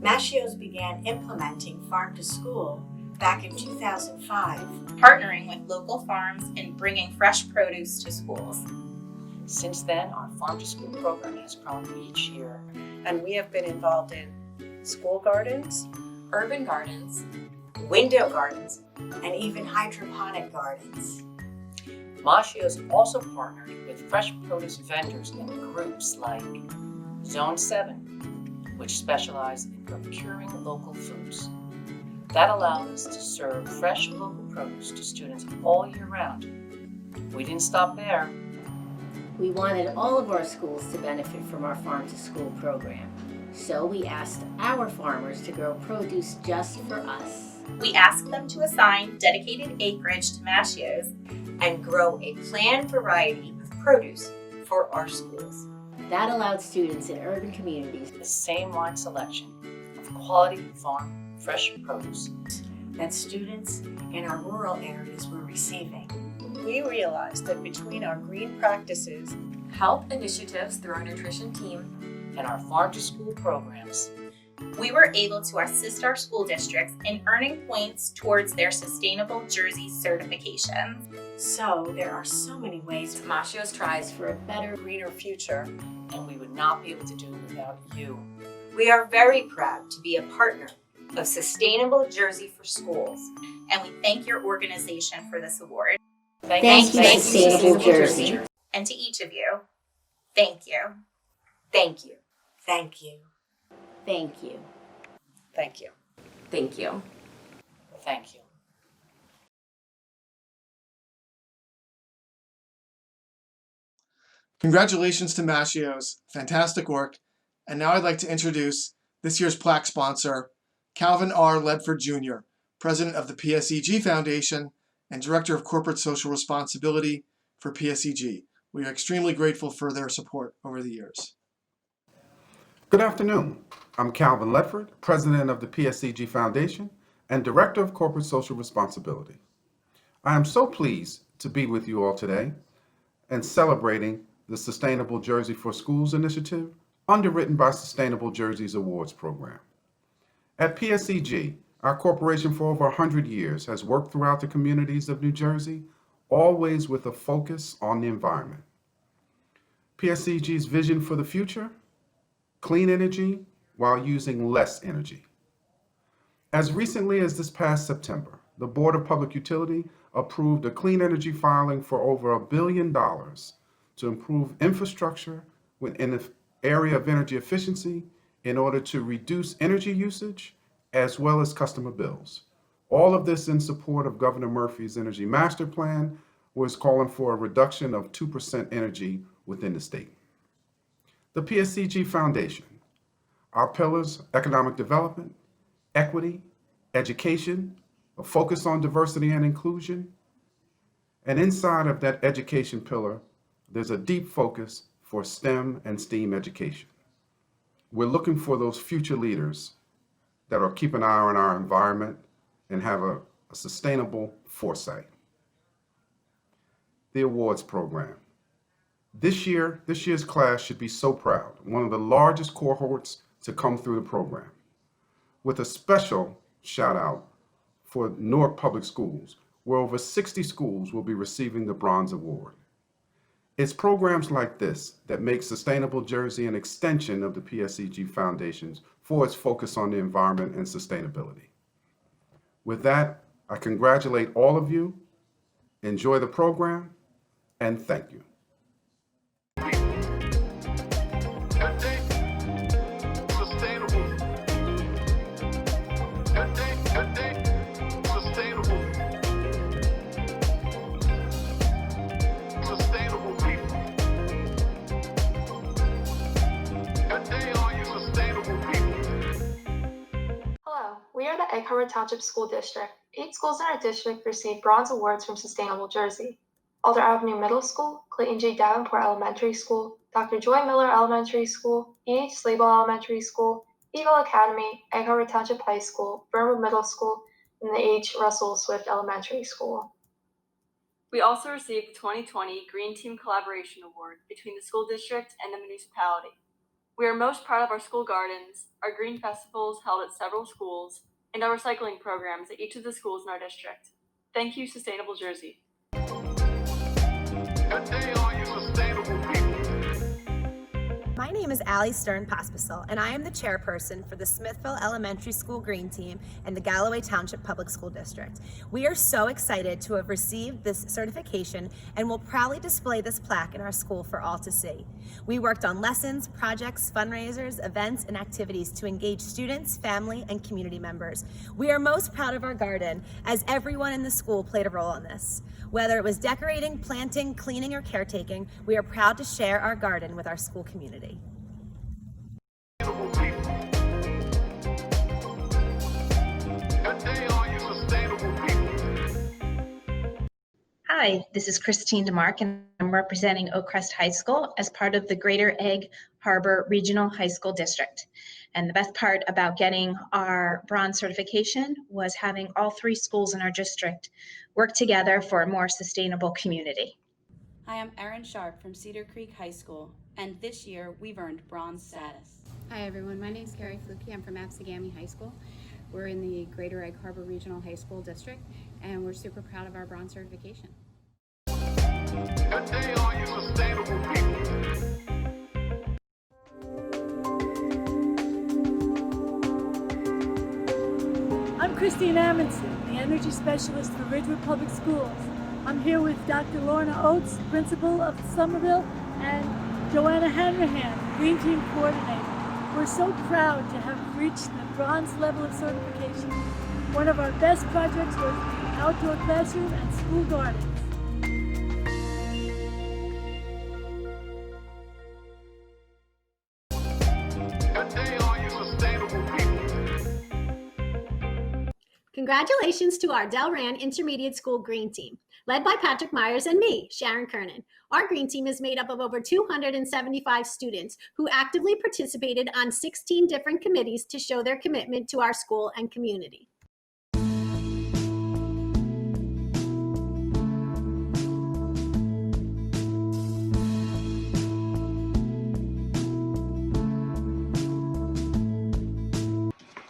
S27: Mashio's began implementing Farm to School back in 2005,
S8: partnering with local farms and bringing fresh produce to schools.
S6: Since then, our Farm to School program has grown each year,
S22: and we have been involved in school gardens,
S9: urban gardens,
S27: window gardens, and even hydroponic gardens.
S6: Mashio's also partnered with fresh produce vendors in groups like Zone 7, which specialize in procuring local foods. That allowed us to serve fresh local produce to students all year round. We didn't stop there.
S7: We wanted all of our schools to benefit from our Farm to School program. So we asked our farmers to grow produce just for us.
S8: We asked them to assign dedicated acreage to Mashio's
S27: and grow a planned variety of produce for our schools.
S7: That allowed students in urban communities
S6: the same wide selection of quality farm fresh produce
S27: that students in our rural areas were receiving.
S22: We realized that between our green practices,
S9: health initiatives through our nutrition team,
S6: and our Farm to School programs,
S8: we were able to assist our school districts in earning points towards their Sustainable Jersey certification.
S27: So there are so many ways
S9: Mashio's tries for a better,
S22: greener future,
S6: and we would not be able to do it without you.
S27: We are very proud to be a partner of Sustainable Jersey for Schools,
S8: and we thank your organization for this award.
S7: Thank you, Sustainable Jersey.
S8: And to each of you, thank you.
S27: Thank you. Thank you.
S7: Thank you.
S22: Thank you.
S9: Thank you.
S6: Thank you.
S3: Congratulations to Mashio's. Fantastic work. And now I'd like to introduce this year's plaque sponsor, Calvin R. Ledford Jr., President of the PSEG Foundation and Director of Corporate Social Responsibility for PSEG. We are extremely grateful for their support over the years.
S10: Good afternoon. I'm Calvin Ledford, President of the PSEG Foundation and Director of Corporate Social Responsibility. I am so pleased to be with you all today and celebrating the Sustainable Jersey for Schools initiative underwritten by Sustainable Jersey's awards program. At PSEG, our corporation for over 100 years has worked throughout the communities of New Jersey, always with a focus on the environment. PSEG's vision for the future: clean energy while using less energy. As recently as this past September, the Board of Public Utility approved a clean energy filing for over $1 billion to improve infrastructure within the area of energy efficiency in order to reduce energy usage as well as customer bills. All of this in support of Governor Murphy's Energy Master Plan, was calling for a reduction of 2% energy within the state. The PSEG Foundation, our pillars: economic development, equity, education, a focus on diversity and inclusion, and inside of that education pillar, there's a deep focus for STEM and STEAM education. We're looking for those future leaders that are keeping an eye on our environment and have a sustainable foresight. The awards program. This year's class should be so proud. One of the largest cohorts to come through the program. With a special shout out for Newark Public Schools, where over 60 schools will be receiving the Bronze Award. It's programs like this that make Sustainable Jersey an extension of the PSEG Foundations for its focus on the environment and sustainability. With that, I congratulate all of you, enjoy the program, and thank you.
S11: We are the Egg Harbor Township School District. 8 schools in our district received bronze awards from Sustainable Jersey. Alder Avenue Middle School, Clayton G. Davenport Elementary School, Dr. Joy Miller Elementary School, E.H. Slagle Elementary School, Eagle Academy, Egg Harbor Township High School, Burnwood Middle School, and the H. Russell Swift Elementary School.
S12: We also received the 2020 Green Team Collaboration Award between the school district and the municipality. We are most proud of our school gardens, our green festivals held at several schools, and our recycling programs at each of the schools in our district. Thank you, Sustainable Jersey.
S13: My name is Allie Stern Pospisil, and I am the chairperson for the Smithville Elementary School Green Team and the Galloway Township Public School District. We are so excited to have received this certification and will proudly display this plaque in our school for all to see. We worked on lessons, projects, fundraisers, events, and activities to engage students, family, and community members. We are most proud of our garden, as everyone in the school played a role in this. Whether it was decorating, planting, cleaning, or caretaking, we are proud to share our garden with our school community.
S14: Hi, this is Christine DeMark, and I'm representing Oakcrest High School as part of the Greater Egg Harbor Regional High School District. And the best part about getting our bronze certification was having all 3 schools in our district work together for a more sustainable community.
S16: Hi, I'm Erin Sharp from Cedar Creek High School, and this year we've earned bronze status.
S17: Hi everyone, my name is Carrie Fluke. I'm from Absegami High School. We're in the Greater Egg Harbor Regional High School District, and we're super proud of our bronze certification.
S18: I'm Christine Amundsen, the Energy Specialist for Ridgewood Public Schools. I'm here with Dr. Lorna Oates, Principal of Somerville, and Joanna Hanrahan, Green Team Coordinator. We're so proud to have reached the bronze level of certification. One of our best projects was the outdoor classroom and school gardens.
S28: Congratulations to our Delran Intermediate School Green Team, led by Patrick Myers and me, Sharon Kernan. Our Green Team is made up of over 275 students who actively participated on 16 different committees to show their commitment to our school and community.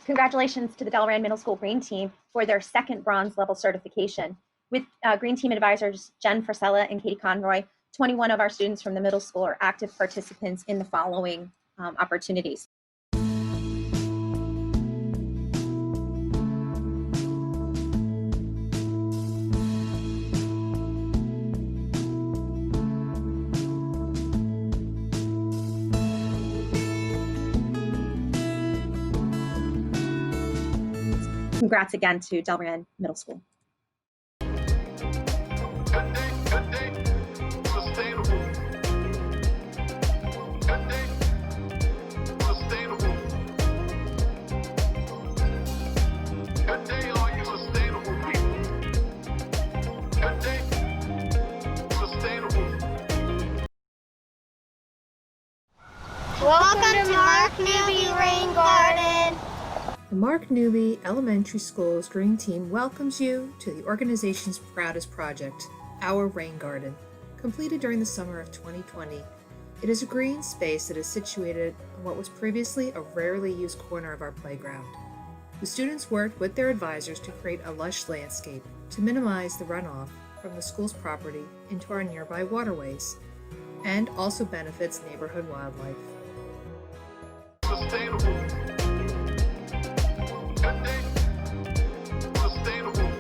S29: Congratulations to the Delran Middle School Green Team for their 2nd bronze level certification. With Green Team advisors Jen Frisella and Katie Conroy, 21 of our students from the middle school are active participants in the following opportunities. Congrats again to Delran Middle School.
S30: Welcome to our
S1: Mark Newby Rain Garden.
S15: The Mark Newby Elementary School's Green Team welcomes you to the organization's proudest project, Our Rain Garden. Completed during the summer of 2020, it is a green space that is situated on what was previously a rarely used corner of our playground. The students worked with their advisors to create a lush landscape to minimize the runoff from the school's property into our nearby waterways, and also benefits neighborhood wildlife.
S19: Sustainable. Good day. Sustainable.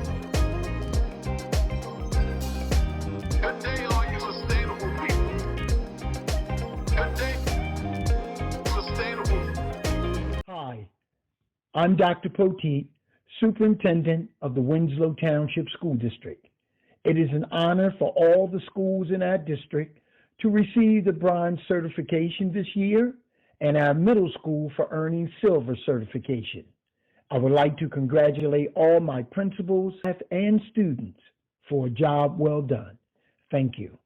S19: Good day, all you sustainable people. Good day. Sustainable.
S20: Hi, I'm Dr. Poteet, Superintendent of the Winslow Township School District. It is an honor for all the schools in our district to receive the bronze certification this year, and our middle school for earning silver certification. I would like to congratulate all my principals, staff, and students for a job well done. Thank you.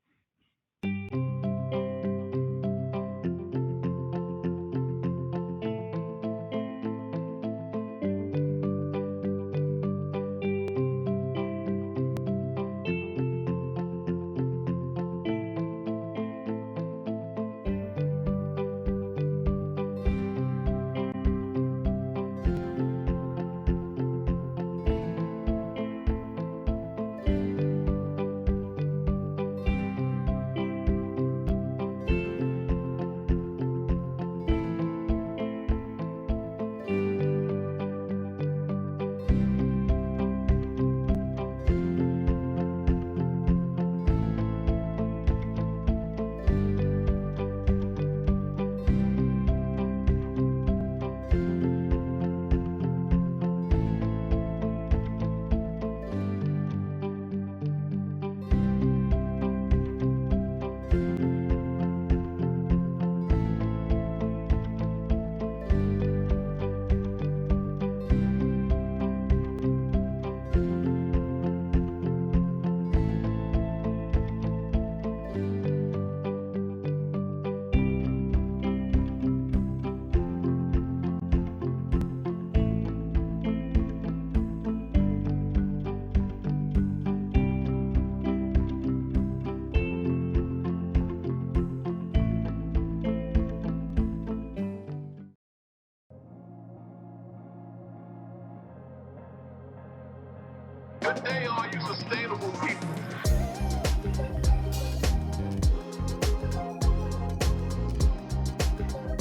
S19: Good day, all you sustainable people.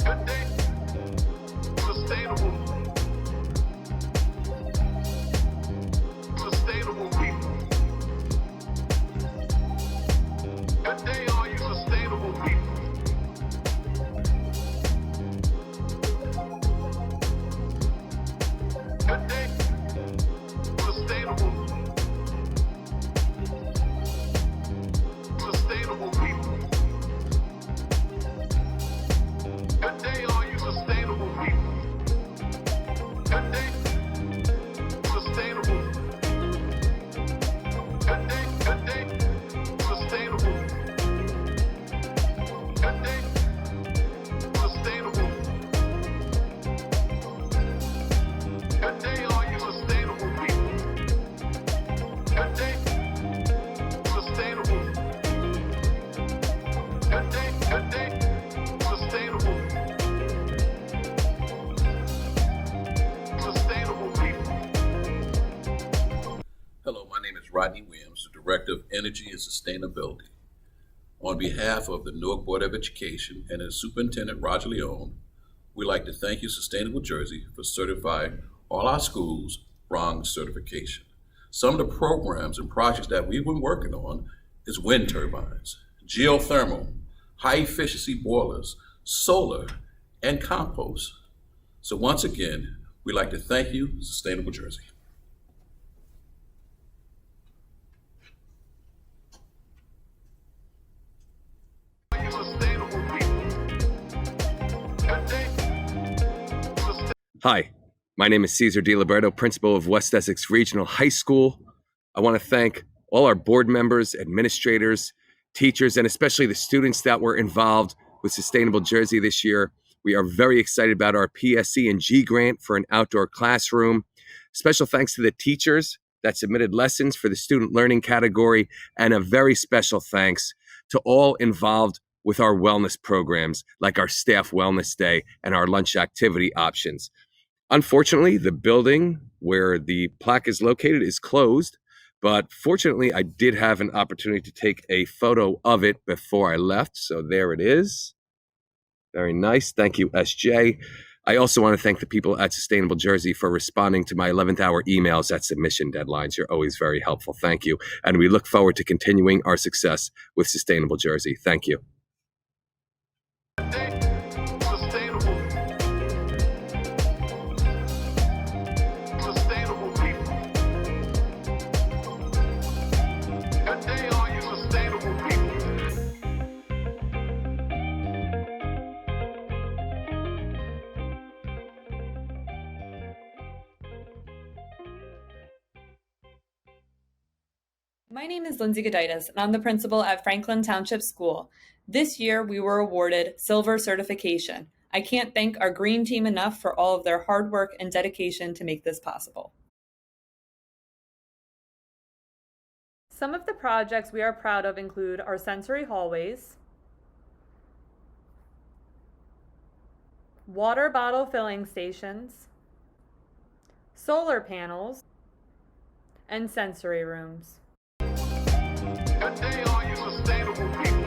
S19: Good day. Sustainable. Sustainable people. Good day, all you sustainable people. Good day. Sustainable. Sustainable people. Good day, all you sustainable people. Good day. Sustainable. Good day, sustainable. Good day, sustainable. Good day, all you sustainable people. Good day, sustainable. Good day, sustainable. Sustainable people.
S21: Hello, my name is Rodney Williams, the Director of Energy and Sustainability. On behalf of the Newark Board of Education and its Superintendent Roger Leone, we'd like to thank you, Sustainable Jersey, for certifying all our schools bronze certification. Some of the programs and projects that we've been working on is wind turbines, geothermal, high efficiency boilers, solar, and compost. So once again, we'd like to thank you, Sustainable Jersey.
S23: Hi, my name is Cesar DiLiberto, principal of West Essex Regional High School. I want to thank all our board members, administrators, teachers, and especially the students that were involved with Sustainable Jersey this year. We are very excited about our PSC and G grant for an outdoor classroom. Special thanks to the teachers that submitted lessons for the student learning category, and a very special thanks to all involved with our wellness programs, like our staff wellness day and our lunch activity options. Unfortunately, the building where the plaque is located is closed, but fortunately, I did have an opportunity to take a photo of it before I left, so there it is. Very nice. Thank you, SJ. I also want to thank the people at Sustainable Jersey for responding to my 11th hour emails at submission deadlines. You're always very helpful. Thank you. And we look forward to continuing our success with Sustainable Jersey. Thank you.
S19: Sustainable people. Good day, all you sustainable people.
S2: My name is Lindsay Goditis, and I'm the principal at Franklin Township School. This year, we were awarded Silver Certification. I can't thank our green team enough for all of their hard work and dedication to make this possible. Some of the projects we are proud of include our sensory hallways, water bottle filling stations, solar panels, and sensory rooms.
S19: Good day, all you sustainable people.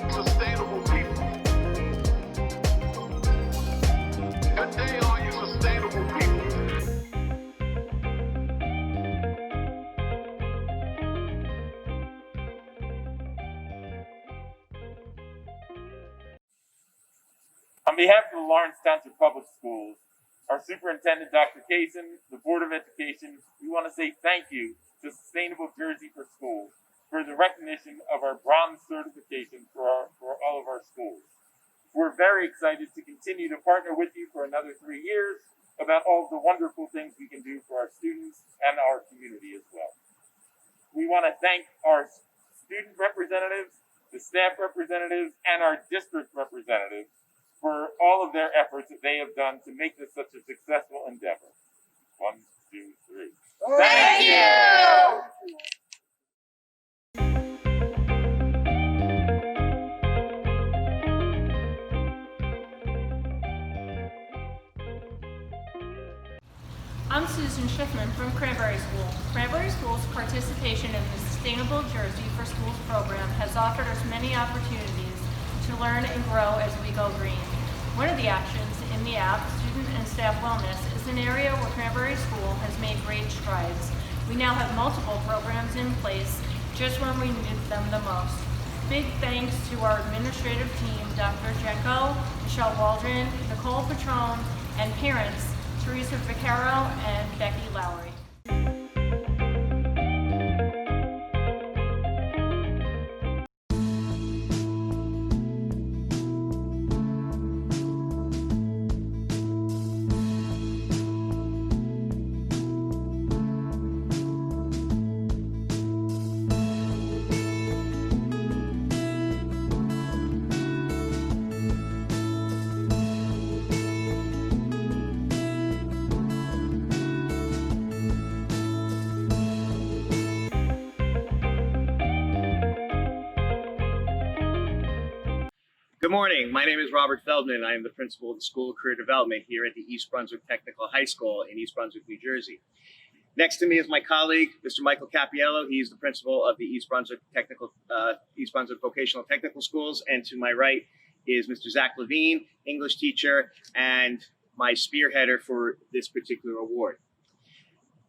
S19: Sustainable people. Good day, all you sustainable people.
S4: On behalf of the Lawrence Township Public Schools, our Superintendent, Dr. Kaysen, the Board of Education, we want to say thank you to Sustainable Jersey for Schools for the recognition of our bronze certification for all of our schools. We're very excited to continue to partner with you for another 3 years about all the wonderful things we can do for our students and our community as well. We want to thank our student representatives, the staff representatives, and our district representatives for all of their efforts that they have done to make this such a successful endeavor. 1, 2, 3.
S19: Thank you!
S5: I'm Susan Schiffman from Cranberry School. Cranberry School's participation in the Sustainable Jersey for Schools program has offered us many opportunities to learn and grow as we go green. One of the actions in the app, Student and Staff Wellness, is an area where Cranberry School has made great strides. We now have multiple programs in place just when we need them the most. Big thanks to our administrative team, Dr. Jenko, Michelle Waldron, Nicole Petrone, and parents, Teresa Vaccaro and Becky Lowry.
S7: Good morning. My name is Robert Feldman. I am the principal of the School of Career Development here at the East Brunswick Technical High School in East Brunswick, New Jersey. Next to me is my colleague, Mr. Michael Capiello. He's the principal of the East Brunswick Vocational Technical Schools. And to my right is Mr. Zach Levine, English teacher, and my spearheader for this particular award.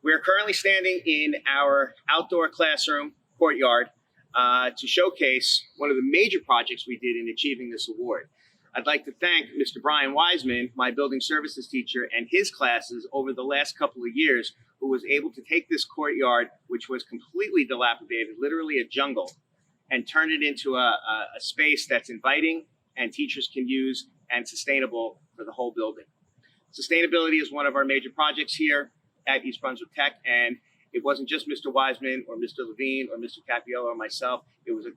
S7: We are currently standing in our outdoor classroom courtyard to showcase one of the major projects we did in achieving this award. I'd like to thank Mr. Brian Wiseman, my building services teacher, and his classes over the last couple of years, who was able to take this courtyard, which was completely dilapidated, literally a jungle, and turn it into a space that's inviting and teachers can use and sustainable for the whole building. Sustainability is one of our major projects here at East Brunswick Tech, and it wasn't just Mr. Wiseman or Mr. Levine or Mr. Capiello or myself. It was a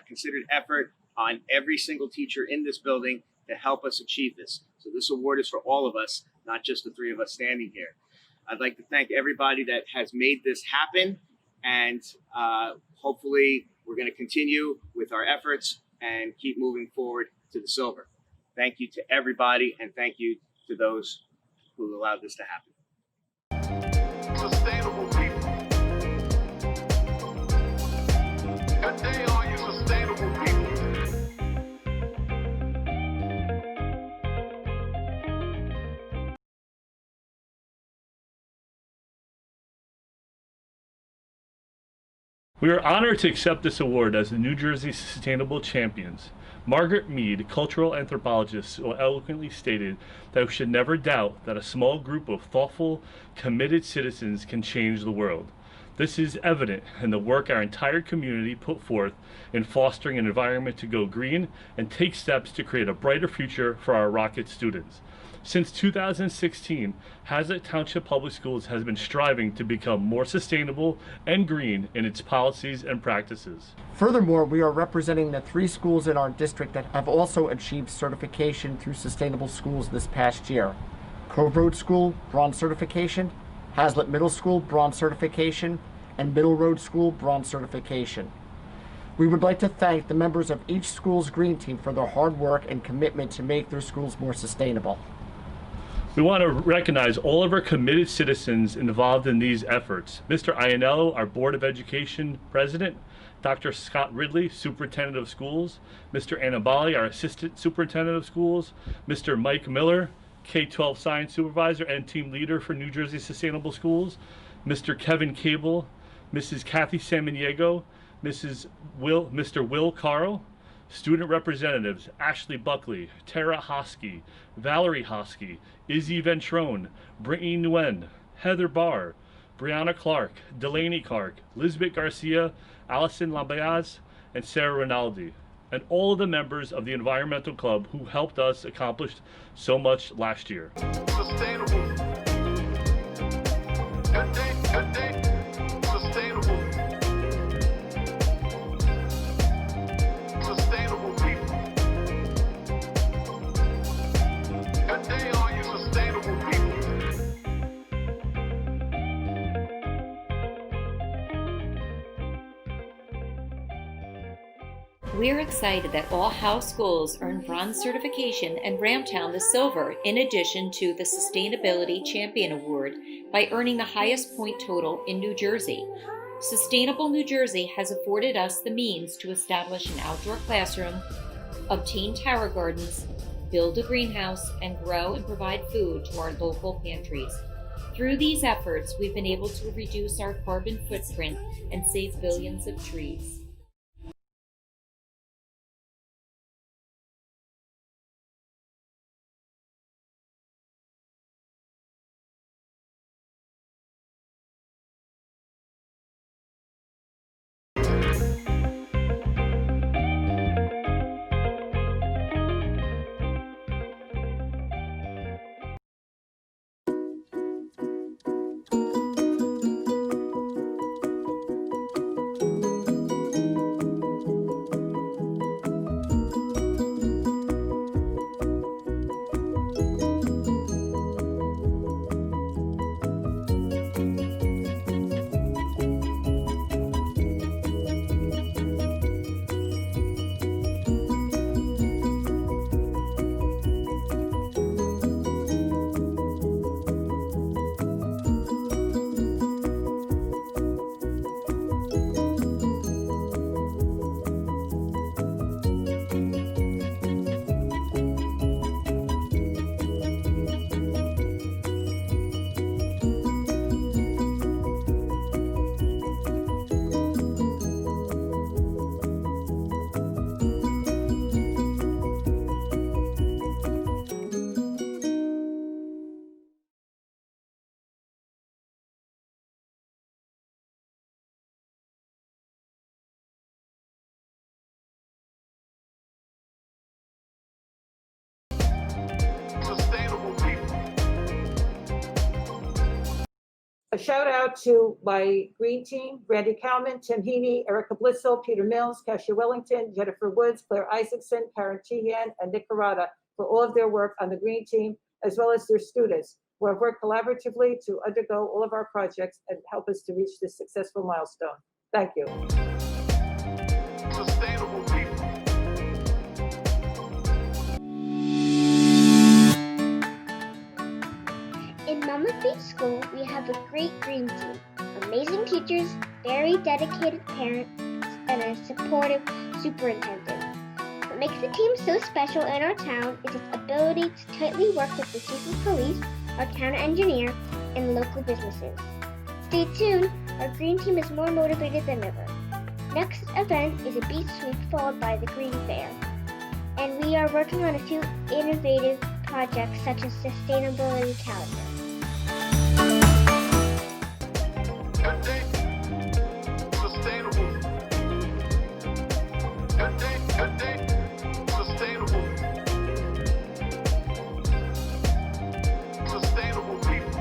S7: considered effort on every single teacher in this building to help us achieve this. So this award is for all of us, not just the three of us standing here. I'd like to thank everybody that has made this happen, and hopefully we're going to continue with our efforts and keep moving forward to the silver. Thank you to everybody, and thank you to those who allowed this to happen.
S19: Sustainable people. Good day, all you sustainable people.
S3: We are honored to accept this award as the New Jersey Sustainable Champions. Margaret Mead, cultural anthropologist, so eloquently stated that we should never doubt that a small group of thoughtful, committed citizens can change the world. This is evident in the work our entire community put forth in fostering an environment to go green and take steps to create a brighter future for our Rocket students. Since 2016, Hazlet Township Public Schools has been striving to become more sustainable and green in its policies and practices.
S6: Furthermore, we are representing the 3 schools in our district that have also achieved certification through Sustainable Schools this past year. Cove Road School, Bronze Certification, Hazlet Middle School, Bronze Certification, and Middle Road School, Bronze Certification. We would like to thank the members of each school's green team for their hard work and commitment to make their schools more sustainable.
S3: We want to recognize all of our committed citizens involved in these efforts. Mr. Iannello, our Board of Education President, Dr. Scott Ridley, Superintendent of Schools, Mr. Annabali, our Assistant Superintendent of Schools, Mr. Mike Miller, K-12 Science Supervisor and Team Leader for New Jersey Sustainable Schools, Mr. Kevin Cable, Mrs. Kathy Samaniego, Mr. Will Carl, student representatives Ashley Buckley, Tara Hosky, Valerie Hosky, Izzy Ventrone, Brittany Nguyen, Heather Barr, Brianna Clark, Delaney Clark, Lisbeth Garcia, Allison Lambayaz, and Sarah Rinaldi, and all of the members of the Environmental Club who helped us accomplish so much last year.
S19: Sustainable. Good day, good day. Sustainable. Sustainable people. Good day, all you sustainable people.
S8: We're excited that all Howe schools earned bronze certification and Ramtown the silver, in addition to the Sustainability Champion Award, by earning the highest point total in New Jersey. Sustainable New Jersey has afforded us the means to establish an outdoor classroom, obtain tower gardens, build a greenhouse, and grow and provide food to our local pantries. Through these efforts, we've been able to reduce our carbon footprint and save billions of trees.
S9: A shout out to my green team, Randy Kalman, Tim Heaney, Erica Blissell, Peter Mills, Cassia Wellington, Jennifer Woods, Claire Isaacson, Karen Tehan, and Nick Carrata for all of their work on the green team, as well as their students who have worked collaboratively to undergo all of our projects and help us to reach this successful milestone. Thank you.
S19: Sustainable people.
S1: In Monmouth Beach School, we have a great green team, amazing teachers, very dedicated parents, and a supportive superintendent. What makes the team so special in our town is its ability to tightly work with the chief of police, our town engineer, and local businesses. Stay tuned, our green team is more motivated than ever. Next event is a beach sweep followed by the Green Fair. And we are working on a few innovative projects such as sustainability calendar.
S19: Good day. Sustainable. Good day. Good day. Sustainable. Sustainable people.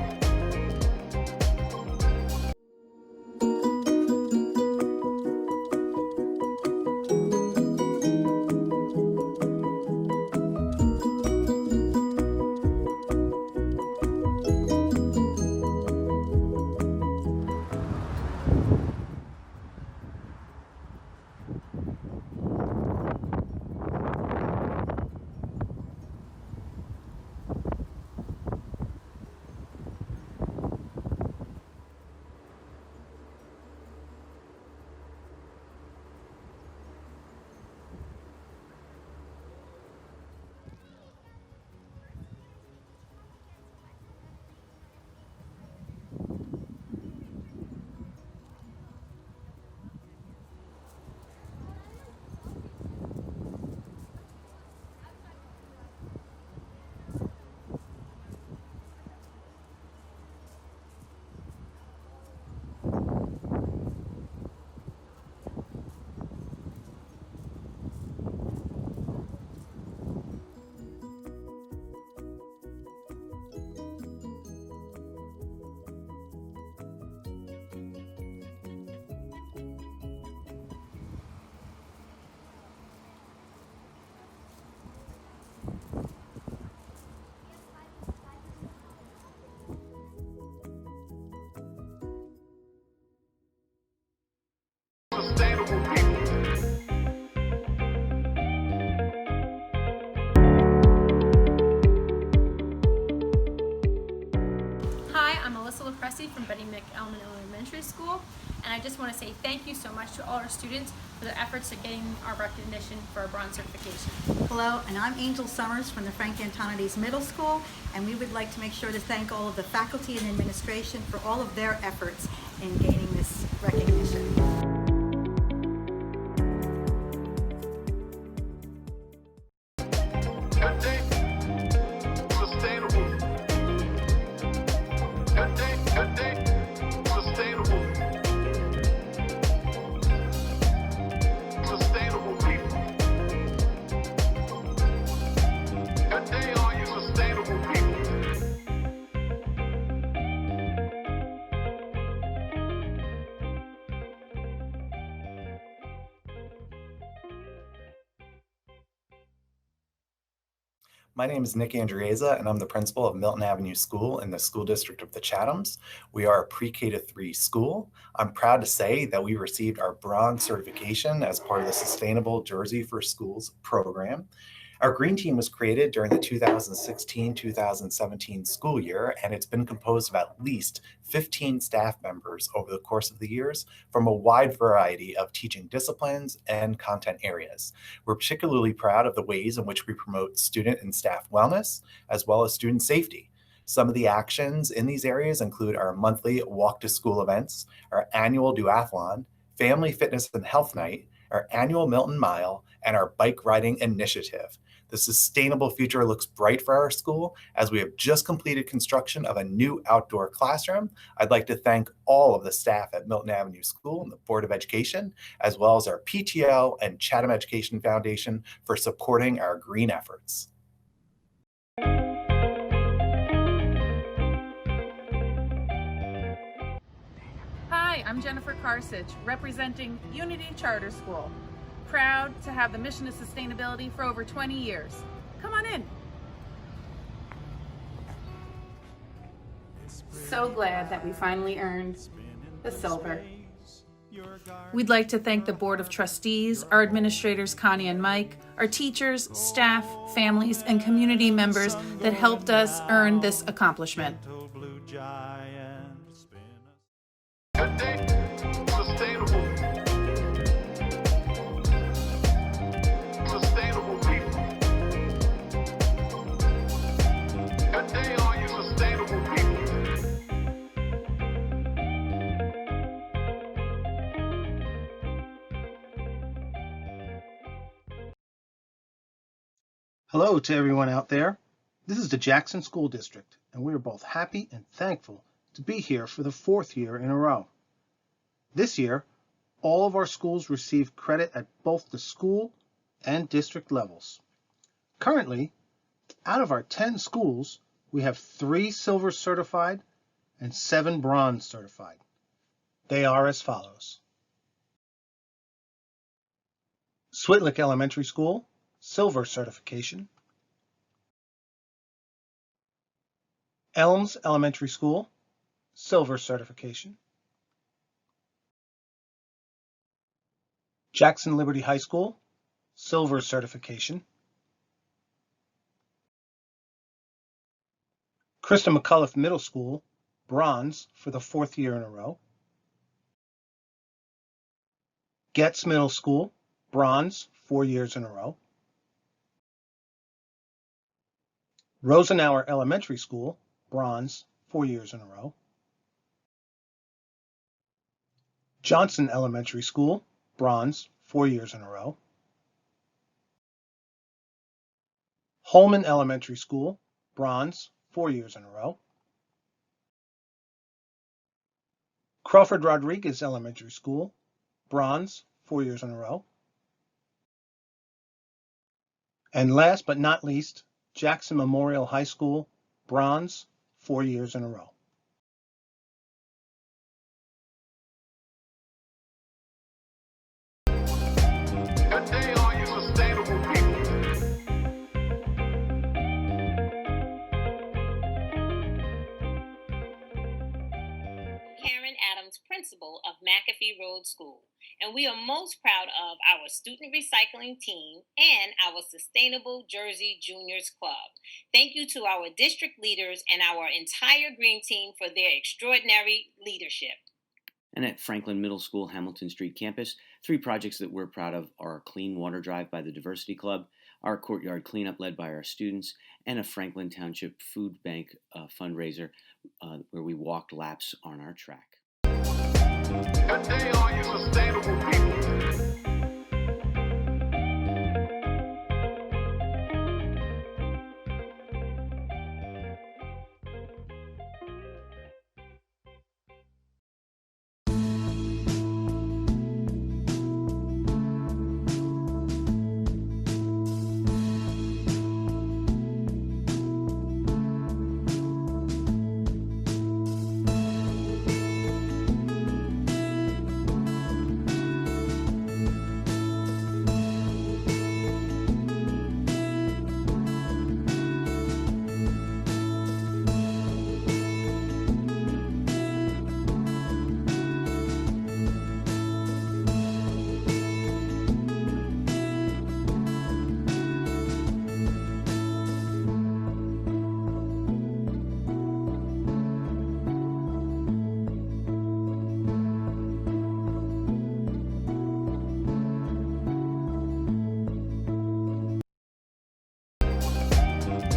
S19: Sustainable people.
S5: Hi, I'm Alyssa LaCressy from Betty McElman Elementary School, and I just want to say thank you so much to all our students for their efforts at getting our recognition for our bronze certification.
S10: Hello, and I'm Angel Summers from the Frank Antonides Middle School, and we would like to make sure to thank all of the faculty and administration for all of their efforts in gaining this recognition.
S19: Good day. Sustainable. Good day. Good day. Sustainable. Sustainable people. Good day, all you sustainable people.
S11: My name is Nick Andrieza, and I'm the principal of Milton Avenue School in the School District of the Chathams. We are a pre-K to 3 school. I'm proud to say that we received our bronze certification as part of the Sustainable Jersey for Schools program. Our green team was created during the 2016-2017 school year, and it's been composed of at least 15 staff members over the course of the years from a wide variety of teaching disciplines and content areas. We're particularly proud of the ways in which we promote student and staff wellness, as well as student safety. Some of the actions in these areas include our monthly walk to school events, our annual duathlon, family fitness and health night, our annual Milton Mile, and our bike riding initiative. The sustainable future looks bright for our school as we have just completed construction of a new outdoor classroom. I'd like to thank all of the staff at Milton Avenue School and the Board of Education, as well as our PTO and Chatham Education Foundation for supporting our green efforts.
S12: Hi, I'm Jennifer Karsich, representing Unity Charter School. Proud to have the mission of sustainability for over 20 years. Come on in. So glad that we finally earned the silver. We'd like to thank the Board of Trustees, our administrators Connie and Mike, our teachers, staff, families, and community members that helped us earn this accomplishment.
S19: Good day, sustainable. Sustainable people. Good day, all you sustainable people.
S13: Hello to everyone out there. This is the Jackson School District, and we are both happy and thankful to be here for the 4th year in a row. This year, all of our schools receive credit at both the school and district levels. Currently, out of our 10 schools, we have 3 silver certified and 7 bronze certified. They are as follows. Switlick Elementary School, silver certification. Elms Elementary School, silver certification. Jackson Liberty High School, silver certification. Christa McCullough Middle School, bronze for the 4th year in a row. Getz Middle School, bronze 4 years in a row. Rosenauer Elementary School, bronze 4 years in a row. Johnson Elementary School, bronze 4 years in a row. Holman Elementary School, bronze 4 years in a row. Crawford Rodriguez Elementary School, bronze 4 years in a row. And last but not least, Jackson Memorial High School, bronze 4 years in a row.
S19: Good day, all you sustainable people.
S14: Karen Adams, principal of McAfee Road School, and we are most proud of our student recycling team and our Sustainable Jersey Juniors Club. Thank you to our district leaders and our entire green team for their extraordinary leadership.
S16: And at Franklin Middle School, Hamilton Street campus, 3 projects that we're proud of are a clean water drive by the Diversity Club, our courtyard cleanup led by our students, and a Franklin Township Food Bank fundraiser where we walked laps on our track.
S19: Good day, all you sustainable people.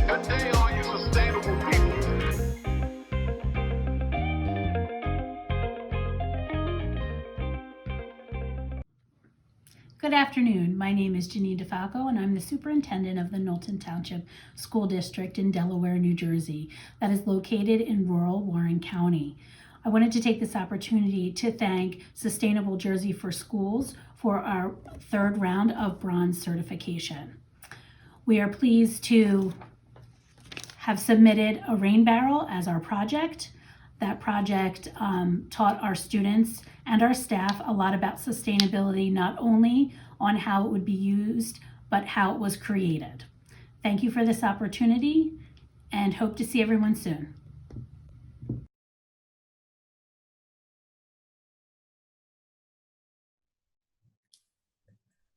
S19: Good day, all you sustainable people.
S22: Good afternoon. My name is Janine DeFalco, and I'm the superintendent of the Knowlton Township School District in Delaware, New Jersey, that is located in rural Warren County. I wanted to take this opportunity to thank Sustainable Jersey for Schools for our 3rd round of bronze certification. We are pleased to have submitted a rain barrel as our project. That project taught our students and our staff a lot about sustainability, not only on how it would be used, but how it was created. Thank you for this opportunity and hope to see everyone soon.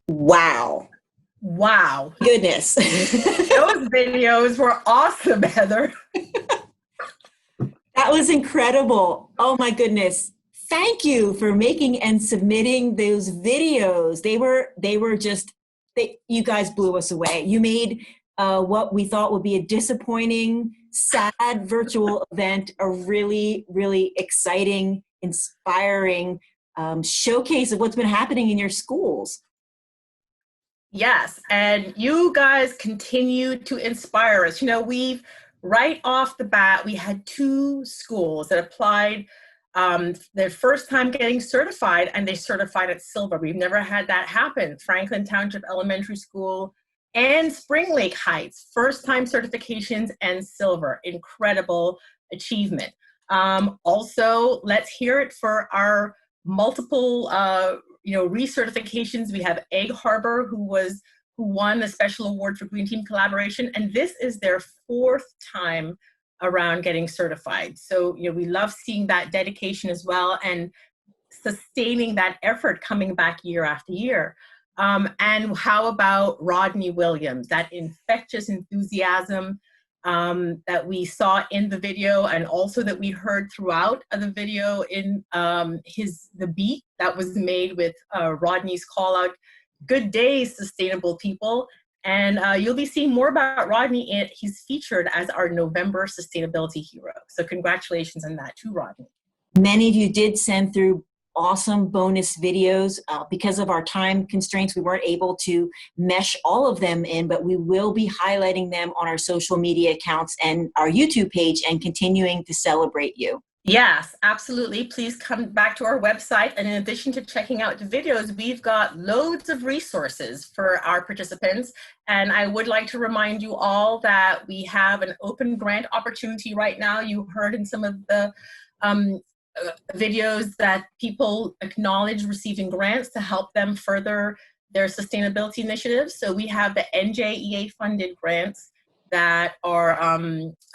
S15: Wow.
S17: Wow.
S15: Goodness.
S17: Those videos were awesome, Heather.
S15: That was incredible. Oh my goodness. Thank you for making and submitting those videos. They were just, you guys blew us away. You made what we thought would be a disappointing, sad virtual event a really, really exciting, inspiring showcase of what's been happening in your schools.
S17: Yes, and you guys continue to inspire us. You know, right off the bat, we had 2 schools that applied their first time getting certified, and they certified at silver. We've never had that happen. Franklin Township Elementary School and Spring Lake Heights, first time certifications and silver. Incredible achievement. Also, let's hear it for our multiple recertifications. We have Egg Harbor, who won the special award for Green Team Collaboration, and this is their 4th time around getting certified. So we love seeing that dedication as well and sustaining that effort coming back year after year. And how about Rodney Williams, that infectious enthusiasm that we saw in the video, and also that we heard throughout the video in the beat that was made with Rodney's call out, "Good day, sustainable people." And you'll be seeing more about Rodney. He's featured as our November Sustainability Hero. So congratulations on that too, Rodney.
S15: Many of you did send through awesome bonus videos. Because of our time constraints, we weren't able to mesh all of them in, but we will be highlighting them on our social media accounts and our YouTube page and continuing to celebrate you.
S17: Yes, absolutely. Please come back to our website. And in addition to checking out the videos, we've got loads of resources for our participants. And I would like to remind you all that we have an open grant opportunity right now. You heard in some of the videos that people acknowledge receiving grants to help them further their sustainability initiatives. So we have the NJEA funded grants that are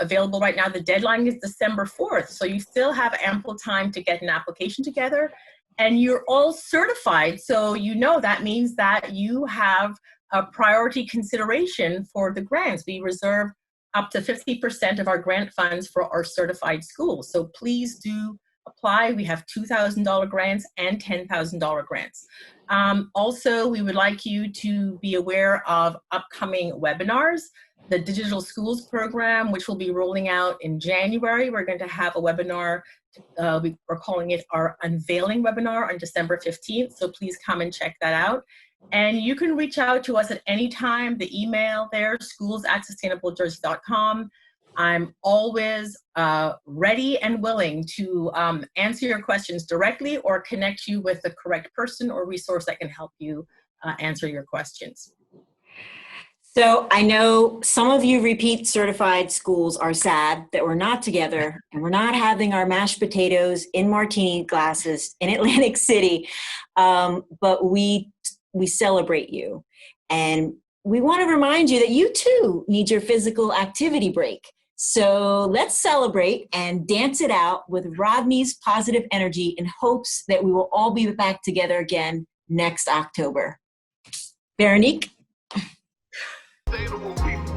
S17: available right now. The deadline is December 4th, so you still have ample time to get an application together, and you're all certified, so that means that you have a priority consideration for the grants. We reserve up to 50% of our grant funds for our certified schools, so please do apply. We have $2,000 grants and $10,000 grants. Also, we would like you to be aware of upcoming webinars. The Digital Schools Program, which will be rolling out in January. We're going to have a webinar, we're calling it our Unveiling webinar on December 15th, so please come and check that out. And you can reach out to us at any time. The email there, schools@sustainablejersey.com. I'm always ready and willing to answer your questions directly or connect you with the correct person or resource that can help you answer your questions.
S15: So I know some of you repeat certified schools are sad that we're not together and we're not having our mashed potatoes in martini glasses in Atlantic City, but we celebrate you. And we want to remind you that you too need your physical activity break. So let's celebrate and dance it out with Rodney's positive energy in hopes that we will all be back together again next October. Veronique?
S19: Sustainable people.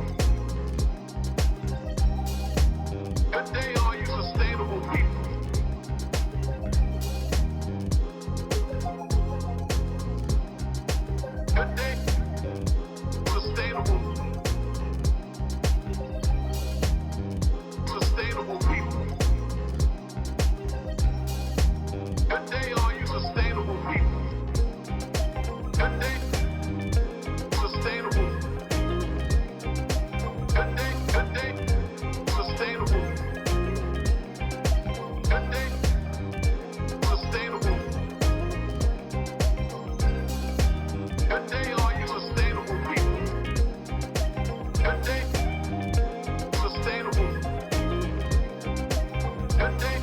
S19: Good day, all you sustainable people. Good day, sustainable people. Good day, all you sustainable people. Good day, sustainable. Good day, sustainable. Good day, sustainable. Good day, all you sustainable people. Good day, sustainable. Good day.